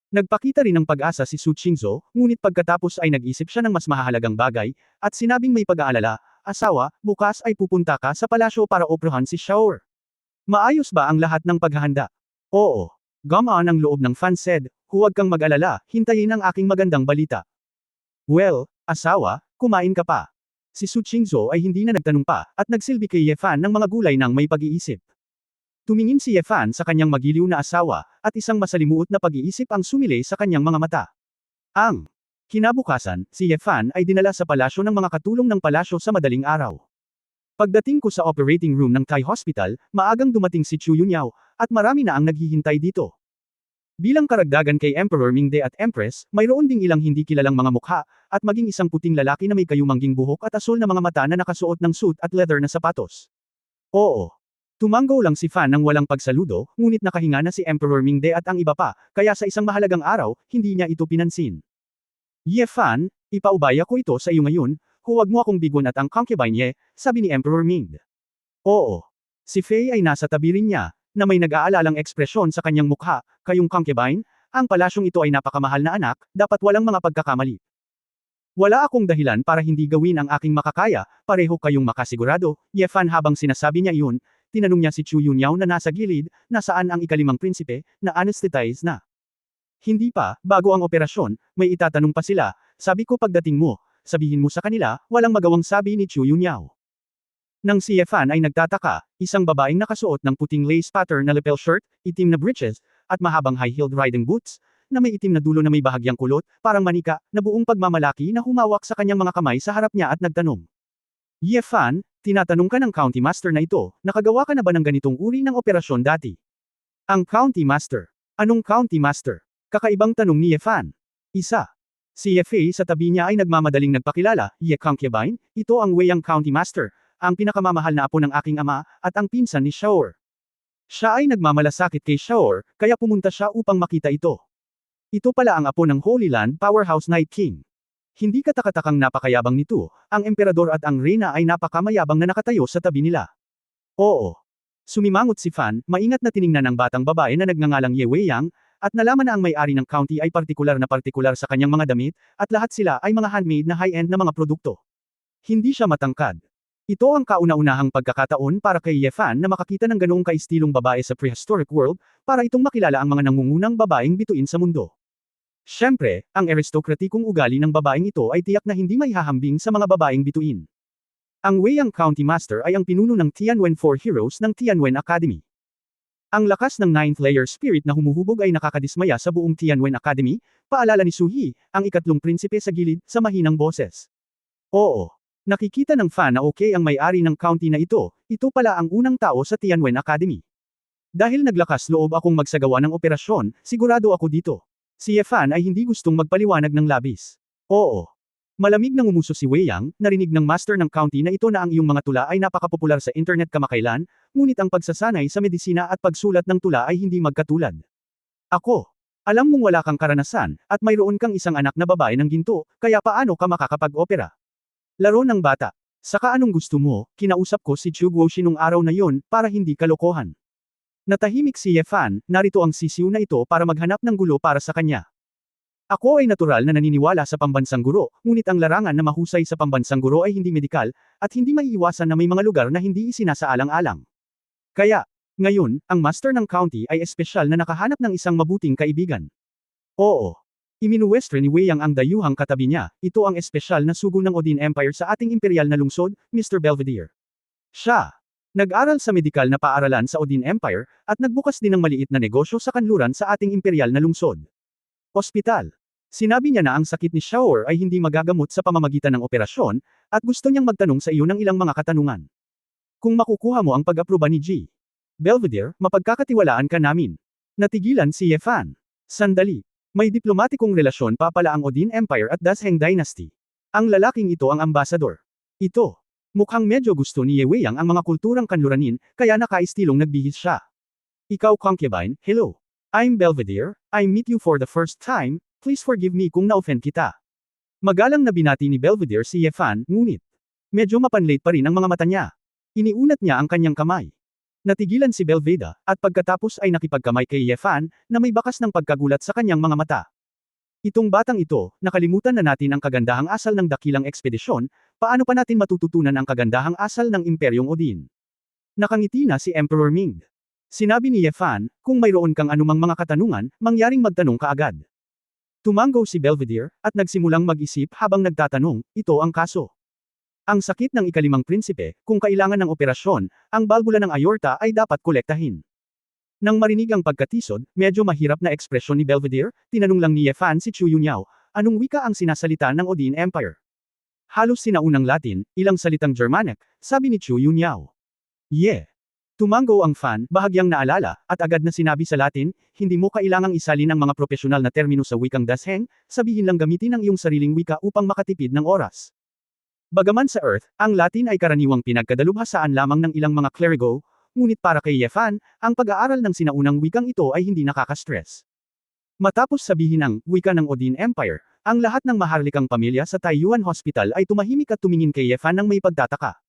Nagpakita rin ng pag-asa si Su Qingzhou, ngunit pagkatapos ay nag-isip siya ng mas mahalagang bagay, at sinabing may pag-aalala, asawa, bukas ay pupunta ka sa palasyo para operahan si Shaoer. Maayos ba ang lahat ng paghahanda? Oo. Gumaan ang loob ng Fan said, huwag kang mag-alala, hintayin ang aking magandang balita. Well, asawa, kumain ka pa. Si Su Qingzhou ay hindi na nagtanong pa, at nagsilbi kay Ye Fan ng mga gulay ng may pag-iisip. Tumingin si Ye Fan sa kanyang magiliw na asawa, at isang masalimuot na pag-iisip ang sumilay sa kanyang mga mata. Kinabukasan, si Ye Fan ay dinala sa palasyo ng mga katulong ng palasyo sa madaling araw. Pagdating ko sa operating room ng Thai Hospital, maagang dumating si Chu Yunyao, at marami na ang naghihintay dito. Bilang karagdagan kay Emperor Mingde at Empress, mayroon ding ilang hindi kilalang mga mukha, at maging isang puting lalaki na may kayumangging buhok at asul na mga mata na nakasuot ng suit at leather na sapatos. Oo. Tumanggo lang si Fan ng walang pagsaludo, ngunit nakahinga na si Emperor Mingde at ang iba pa, kaya sa isang mahalagang araw, hindi niya ito pinansin. Ye Fan, ipaubaya ko ito sa iyo ngayon, huwag mo akong biguan at ang concubine Ye, sabi ni Emperor Ming. Oo. Si Fei ay nasa tabi rin niya, na may nag-aalalang ekspresyon sa kanyang mukha, kayong concubine, ang palasyong ito ay napakamahal na anak, dapat walang mga pagkakamali. Wala akong dahilan para hindi gawin ang aking makakaya, pareho kayong makasigurado, Ye Fan habang sinasabi niya iyon, tinanong niya si Chu Yunyao na nasa gilid, nasaan ang ikalimang prinsipe, na anesthetize na. Hindi pa, bago ang operasyon, may itatanong pa sila, sabi ko pagdating mo, sabihin mo sa kanila, walang magawang sabi ni Chu Yunyao. Nang si Ye Fan ay nagtataka, isang babaeng nakasuot ng puting lace pattern na lapel shirt, itim na breeches, at mahabang high-heeled riding boots, na may itim na dulo na may bahagyang kulot, parang manika, na buong pagmamalaki na humawak sa kanyang mga kamay sa harap niya at nagtanong. Ye Fan, tinatanong ka ng County Master na ito, nakagawa ka na ba ng ganitong uri ng operasyon dati? Ang County Master. Anong County Master? Kakaibang tanong ni Ye Fan. Isa. Si Ye Fei sa tabi niya ay nagmamadaling nagpakilala, Ye Concubine, ito ang Weiyang County Master, ang pinakamamahal na apo ng aking ama, at ang pinsan ni Shaoer. Siya ay nagmamalasakit kay Shaoer, kaya pumunta siya upang makita ito. Ito pala ang apo ng Holy Land Powerhouse Night King. Hindi katakatakang napakayabang nito, ang emperador at ang reyna ay napakamayabang na nakatayo sa tabi nila. Oo. Sumimangot si Fan, maingat na tiningnan ang batang babae na nagngangalang Ye Weiyang, at nalaman na ang may-ari ng county ay partikular sa kanyang mga damit, at lahat sila ay mga handmade na high-end na mga produkto. Hindi siya matangkad. Ito ang kauna-unahang pagkakataon para kay Ye Fan na makakita ng ganoong kaistilong babae sa prehistoric world, para itong makilala ang mga nangungunang babaeng bituin sa mundo. Siyempre, ang aristokratikong ugali ng babaeng ito ay tiyak na hindi maihahambing sa mga babaeng bituin. Ang Weiyang County Master ay ang pinuno ng Tianwen 4 Heroes ng Tianwen Academy. Ang lakas ng 9th layer spirit na humuhubog ay nakakadismaya sa buong Tianwen Academy, paalala ni Su Yi, ang ikatlong prinsipe sa gilid, sa mahinang boses. Oo. Nakikita ng Fan na okay ang may-ari ng county na ito pala ang unang tao sa Tianwen Academy. Dahil naglakas loob akong magsagawa ng operasyon, sigurado ako dito. Si Ye Fan ay hindi gustong magpaliwanag ng labis. Oo. Malamig nang umuso si Weiyang, narinig ng master ng county na ito na ang iyong mga tula ay napakapopular sa internet kamakailan, ngunit ang pagsasanay sa medisina at pagsulat ng tula ay hindi magkatulad. Ako. Alam mong wala kang karanasan, at mayroon kang isang anak na babae ng ginto, kaya paano ka makakapag-opera? Laro ng bata. Saka anong gusto mo, kinausap ko si Chu Guoxi nung araw na yon, para hindi kalokohan. Natahimik si Ye Fan, narito ang sisiw na ito para maghanap ng gulo para sa kanya. Ako ay natural na naniniwala sa pambansang guro, ngunit ang larangan na mahusay sa pambansang guro ay hindi medikal, at hindi maiiwasan na may mga lugar na hindi isinasaalang-alang. Kaya, ngayon, ang master ng county ay espesyal na nakahanap ng isang mabuting kaibigan. Oo. Iminuwestre ni Weiyang ang dayuhang katabi niya, ito ang espesyal na sugo ng Odin Empire sa ating imperial na lungsod, Mr. Belvedere. Siya. Nag-aral sa medikal na paaralan sa Odin Empire, at nagbukas din ng maliit na negosyo sa kanluran sa ating imperial na lungsod. Ospital. Sinabi niya na ang sakit ni Shaoer ay hindi magagamot sa pamamagitan ng operasyon, at gusto niyang magtanong sa iyo ng ilang mga katanungan. Kung makukuha mo ang pag-aproba ni G. Belvedere, mapagkakatiwalaan ka namin. Natigilan si Ye Fan. Sandali. May diplomatikong relasyon pa pala ang Odin Empire at Dasheng Dynasty. Ang lalaking ito ang ambasador. Ito. Mukhang medyo gusto ni Ye Weiyang ang mga kulturang kanluranin, kaya nakaistilong nagbihis siya. Ikaw concubine, hello. I'm Belvedere, I meet you for the first time, please forgive me kung na-offend kita. Magalang na binati ni Belvedere si Ye Fan, ngunit medyo mapanlate pa rin ang mga mata niya. Iniunat niya ang kanyang kamay. Natigilan si Belveda, at pagkatapos ay nakipagkamay kay Ye Fan, na may bakas ng pagkagulat sa kanyang mga mata. Itong batang ito, nakalimutan na natin ang kagandahang asal ng dakilang ekspedisyon, paano pa natin matututunan ang kagandahang asal ng Imperyong Odin? Nakangiti na si Emperor Ming. Sinabi ni Ye Fan, kung mayroon kang anumang mga katanungan, mangyaring magtanong ka agad. Tumango si Belvedere, at nagsimulang mag-isip habang nagtatanong, ito ang kaso. Ang sakit ng ikalimang prinsipe, kung kailangan ng operasyon, ang balbula ng aorta ay dapat kolektahin. Nang marinig ang pagkatisod, medyo mahirap na ekspresyon ni Belvedere, tinanong lang ni Ye Fan si Chu Yunyao, anong wika ang sinasalita ng Odin Empire? Halos sinaunang Latin, ilang salitang Germanic, sabi ni Chu Yunyao. Ye. Tumango ang Fan, bahagyang naalala, at agad na sinabi sa Latin, hindi mo kailangang isalin ang mga profesional na termino sa wikang dasheng, sabihin lang gamitin ang iyong sariling wika upang makatipid ng oras. Bagaman sa Earth, ang Latin ay karaniwang pinagkadalubhasaan lamang ng ilang mga clerigo, ngunit para kay Ye Fan, ang pag-aaral ng sinaunang wikang ito ay hindi nakaka-stress. Matapos sabihin ang wika ng Odin Empire, ang lahat ng maharlikang pamilya sa Taiyuan Hospital ay tumahimik at tumingin kay Ye Fan ng may pagtataka.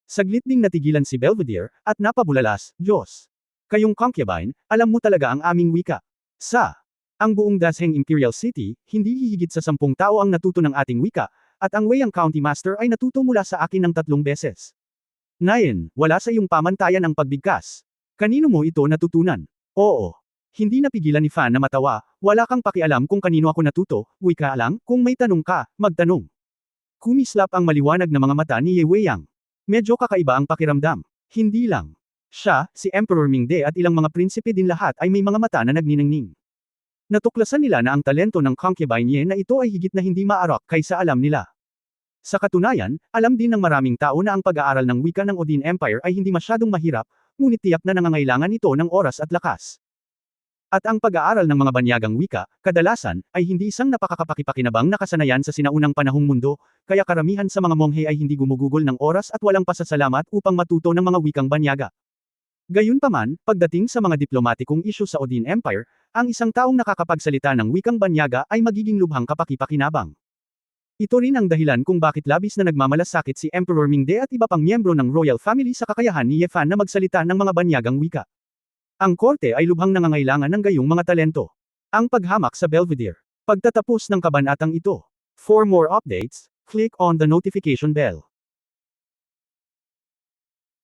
Saglit ding natigilan si Belvedere, at napabulalas, Diyos. Kayong concubine, alam mo talaga ang aming wika. Ang buong Dasheng Imperial City, hindi hihigit sa 10 tao ang natuto ng ating wika, at ang Weyang County Master ay natuto mula sa akin ng 3 beses. 9. Wala sa iyong pamantayan ang pagbigkas. Kanino mo ito natutunan? Oo. Hindi napigilan ni Fan na matawa, wala kang pakialam kung kanino ako natuto, wika lang, kung may tanong ka, magtanong. Kumislap ang maliwanag na mga mata ni Ye Weyang. Medyo kakaiba ang pakiramdam. Hindi lang. Siya, si Emperor Mingde at ilang mga prinsipe din lahat ay may mga mata na nagniningning. Natuklasan nila na ang talento ng concubine Ye na ito ay higit na hindi maarak kaysa alam nila. Sa katunayan, alam din ng maraming tao na ang pag-aaral ng wika ng Odin Empire ay hindi masyadong mahirap, ngunit tiyak na nangangailangan ito ng oras at lakas. At ang pag-aaral ng mga banyagang wika, kadalasan, ay hindi isang napakakapakipakinabang na kasanayan sa sinaunang panahong mundo, kaya karamihan sa mga monghe ay hindi gumugugol ng oras at walang pasasalamat upang matuto ng mga wikang banyaga. Gayunpaman, pagdating sa mga diplomatikong isyu sa Odin Empire, ang isang taong nakakapagsalita ng wikang banyaga ay magiging lubhang kapakipakinabang. Ito rin ang dahilan kung bakit labis na nagmamalasakit si Emperor Mingde at iba pang miyembro ng royal family sa kakayahan ni Ye Fan na magsalita ng mga banyagang wika. Ang korte ay lubhang nangangailangan ng gayong mga talento. Ang paghamak sa Belvedere. Pagtatapos ng kabanatang ito. For more updates, click on the notification bell.